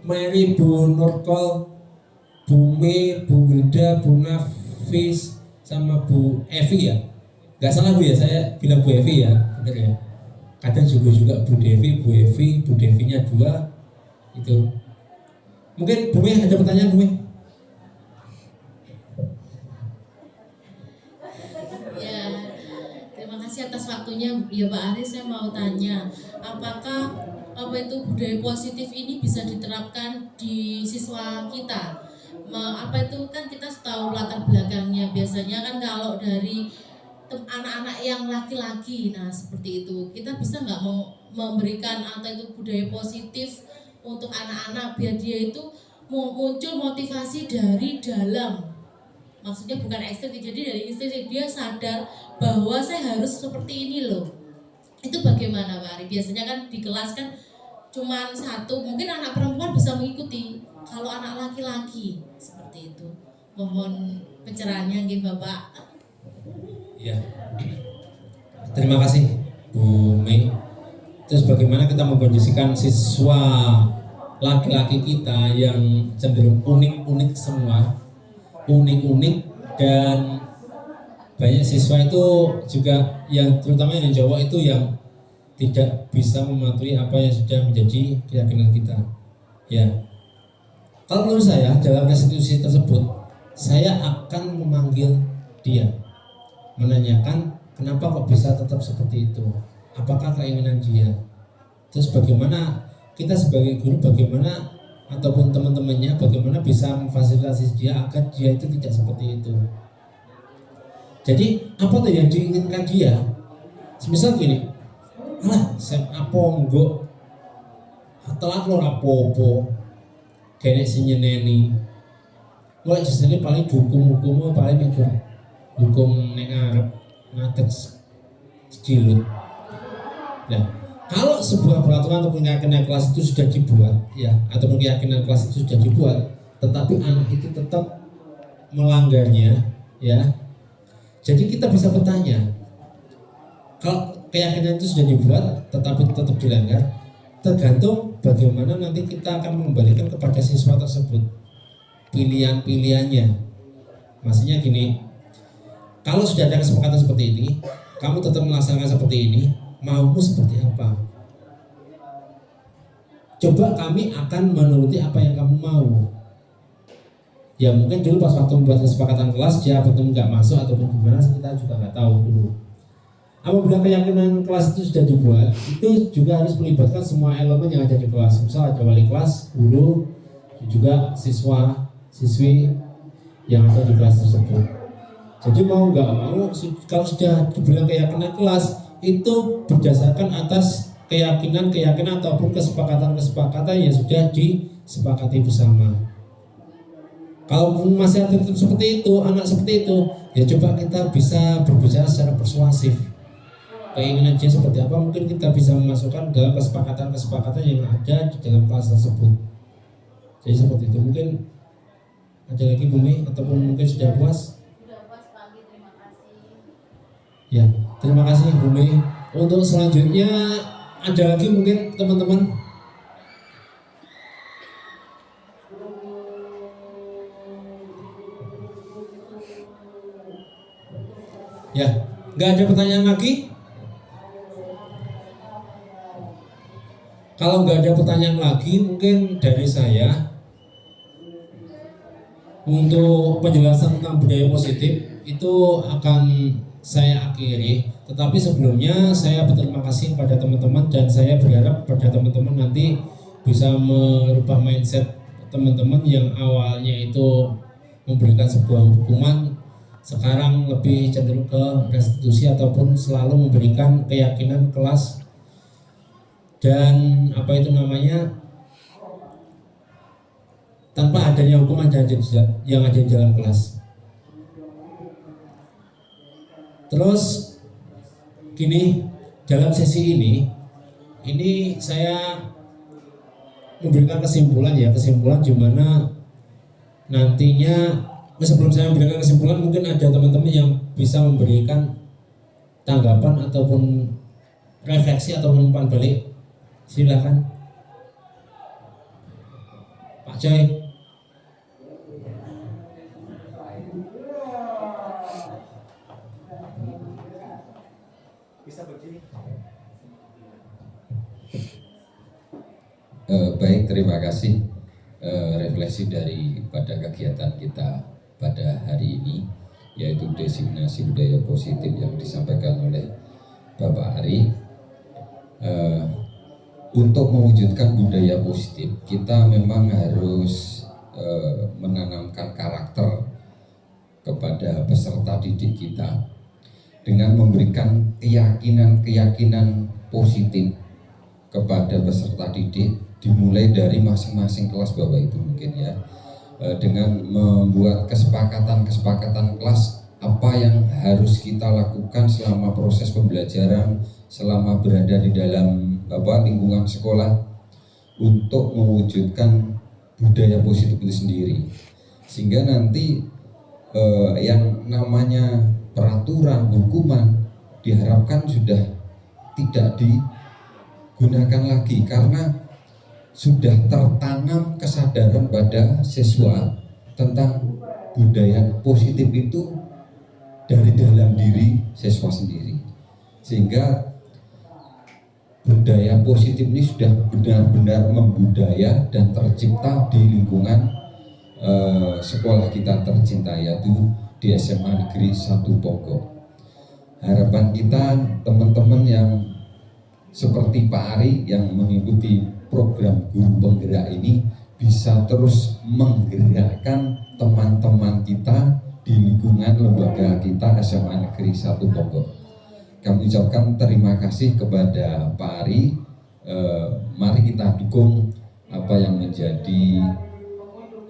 Mary, Bu Nurkol, Bu Me, Bu Wilda, Bu Nafis, sama Bu Evi ya. Gak salah Bu ya, saya bilang Bu Evi ya, bener ya. Kadang juga Bu Devi, Bu Evi, Bu Devinya 2 itu. Mungkin Bu Me ada pertanyaan Bu Me? Ya, terima kasih atas waktunya ya Pak Aris. Saya mau tanya, apakah budaya positif ini bisa diterapkan di siswa kita? Itu kan kita tahu latar belakangnya. Biasanya kan kalau dari anak-anak yang laki-laki, nah seperti itu, kita bisa nggak memberikan budaya positif untuk anak-anak biar dia itu muncul motivasi dari dalam, maksudnya bukan eksternal, jadi dari insting dia sadar bahwa saya harus seperti ini loh. Itu bagaimana Pak Ari? Biasanya kan di kelas kan cuma satu, mungkin anak perempuan bisa mengikuti, kalau anak laki-laki seperti itu. Mohon pencerahannya nggih Bapak. Ya, terima kasih Bu Mei. Terus bagaimana kita mengkondisikan siswa laki-laki kita yang cenderung unik-unik semua, unik-unik dan banyak siswa itu juga yang terutama yang Jawa itu yang tidak bisa mematuhi apa yang sudah menjadi keyakinan kita. Ya, kalau menurut saya dalam restitusi tersebut, saya akan memanggil dia, menanyakan kenapa kok bisa tetap seperti itu, apakah keinginan dia, terus bagaimana kita sebagai guru, bagaimana ataupun teman-temannya, bagaimana bisa memfasilitasi dia agar dia itu tidak seperti itu. Jadi apa tuh yang diinginkan dia? Semisal gini, alah saya apa enggak telat lo rapopo kene si nyeneni mulai jasane paling hukum paling mikir hukum neng arep ngadeg sejilut. Nah, kalau sebuah peraturan atau keyakinan kelas itu sudah dibuat ya, atau keyakinan kelas itu sudah dibuat, tetapi anak itu tetap melanggarnya ya, jadi kita bisa bertanya, kalau keyakinan itu sudah dibuat tetapi tetap dilanggar, tergantung bagaimana nanti kita akan mengembalikan kepada siswa tersebut pilihan-pilihannya. Maksudnya gini, kalau sudah ada kesepakatan seperti ini, kamu tetap melaksanakan seperti ini, maumu seperti apa? Coba kami akan menuruti apa yang kamu mau. Ya mungkin dulu pas waktu membuat kesepakatan kelas dia betul nggak masuk ataupun gimana, kita juga nggak tahu dulu. Apabila keyakinan kelas itu sudah dibuat, itu juga harus melibatkan semua elemen yang ada di kelas. Misal ada wali kelas, guru, juga siswa, siswi yang ada di kelas tersebut. Jadi mau nggak mau, kalau sudah dibilang keyakinan kelas, itu berdasarkan atas keyakinan ataupun kesepakatan yang sudah disepakati bersama. Kalau masih ada seperti itu, anak seperti itu, ya coba kita bisa berbicara secara persuasif. Keinginan dia seperti apa, mungkin kita bisa memasukkan dalam kesepakatan yang ada di dalam kelas tersebut. Jadi seperti itu. Mungkin ada lagi Bumi ataupun mungkin sudah puas? Sudah puas Pak, terima kasih. Ya, terima kasih Bumi. Untuk selanjutnya ada lagi mungkin teman-teman. Ya, nggak ada pertanyaan lagi? Kalau nggak ada pertanyaan lagi, mungkin dari saya untuk penjelasan tentang budaya positif itu akan saya akhiri. Tetapi sebelumnya saya berterima kasih kepada teman-teman dan saya berharap pada teman-teman nanti bisa merubah mindset teman-teman yang awalnya itu memberikan sebuah hukuman, sekarang lebih cenderung ke restitusi ataupun selalu memberikan keyakinan kelas dan apa itu namanya, tanpa adanya hukuman yang ada di dalam kelas. Terus gini, dalam sesi ini saya memberikan kesimpulan di mana nantinya, sebelum saya memberikan kesimpulan, mungkin ada teman-teman yang bisa memberikan tanggapan ataupun refleksi ataupun umpan balik. Silakan Pak Coy. Bisa begini. Baik, terima kasih refleksi daripada kegiatan kita pada hari ini, yaitu designasi budaya positif yang disampaikan oleh Bapak Ari. Untuk mewujudkan budaya positif, kita memang harus menanamkan karakter kepada peserta didik kita dengan memberikan keyakinan positif kepada peserta didik, dimulai dari masing-masing kelas Bapak Ibu mungkin ya, dengan membuat kesepakatan kelas apa yang harus kita lakukan selama proses pembelajaran, selama berada di dalam lingkungan sekolah untuk mewujudkan budaya positif itu sendiri, sehingga nanti yang namanya peraturan hukuman diharapkan sudah tidak digunakan lagi karena sudah tertanam kesadaran pada siswa tentang budaya positif itu dari dalam diri siswa sendiri, sehingga budaya positif ini sudah benar-benar membudaya dan tercipta di lingkungan sekolah kita tercinta, yaitu di SMA Negeri 1 Ponggok. Harapan kita teman-teman yang seperti Pak Ari yang mengikuti program guru penggerak ini bisa terus menggerakkan teman-teman kita di lingkungan lembaga kita SMA Negeri 1 Ponggok. Kami ucapkan terima kasih kepada Pak Ari. Mari kita dukung apa yang menjadi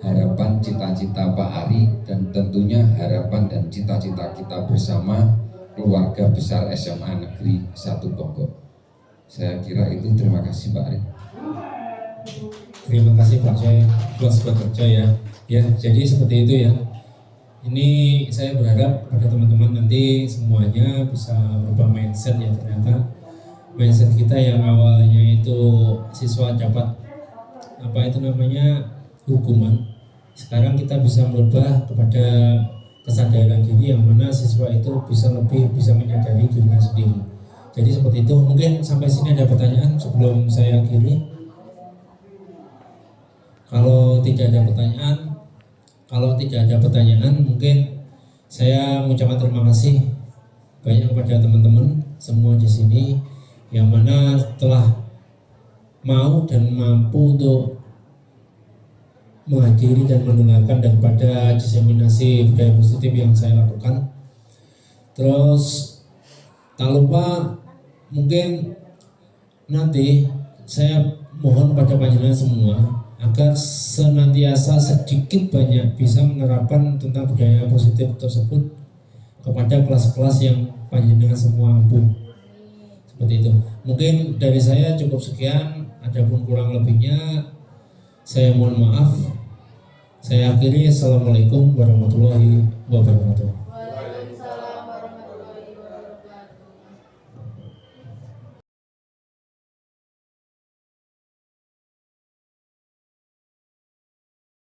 harapan cita-cita Pak Ari dan tentunya harapan dan cita-cita kita bersama keluarga besar SMA Negeri 1 Ponggok. Saya kira itu. Terima kasih Pak Ari. Terima kasih Pak Coy, kelas bekerja ya. Ya, jadi seperti itu ya. Ini saya berharap pada teman-teman nanti semuanya bisa berubah mindset ya. Ternyata mindset kita yang awalnya itu siswa dapat hukuman, sekarang kita bisa merubah kepada kesadaran diri yang mana siswa itu bisa menyadari dirinya sendiri. Jadi seperti itu. Mungkin sampai sini ada pertanyaan sebelum saya akhiri. Kalau tidak ada pertanyaan, mungkin saya mengucapkan terima kasih banyak kepada teman-teman semua di sini yang mana telah mau dan mampu untuk menghadiri dan mendengarkan daripada diseminasi budaya positif yang saya lakukan. Terus tak lupa mungkin nanti saya mohon pada panjenengan semua agar senantiasa sedikit banyak bisa menerapkan tentang budaya positif tersebut kepada kelas-kelas yang panjenengan semua mampu. Seperti itu. Mungkin dari saya cukup sekian, adapun kurang lebihnya saya mohon maaf. Saya akhiri. Assalamualaikum warahmatullahi wabarakatuh.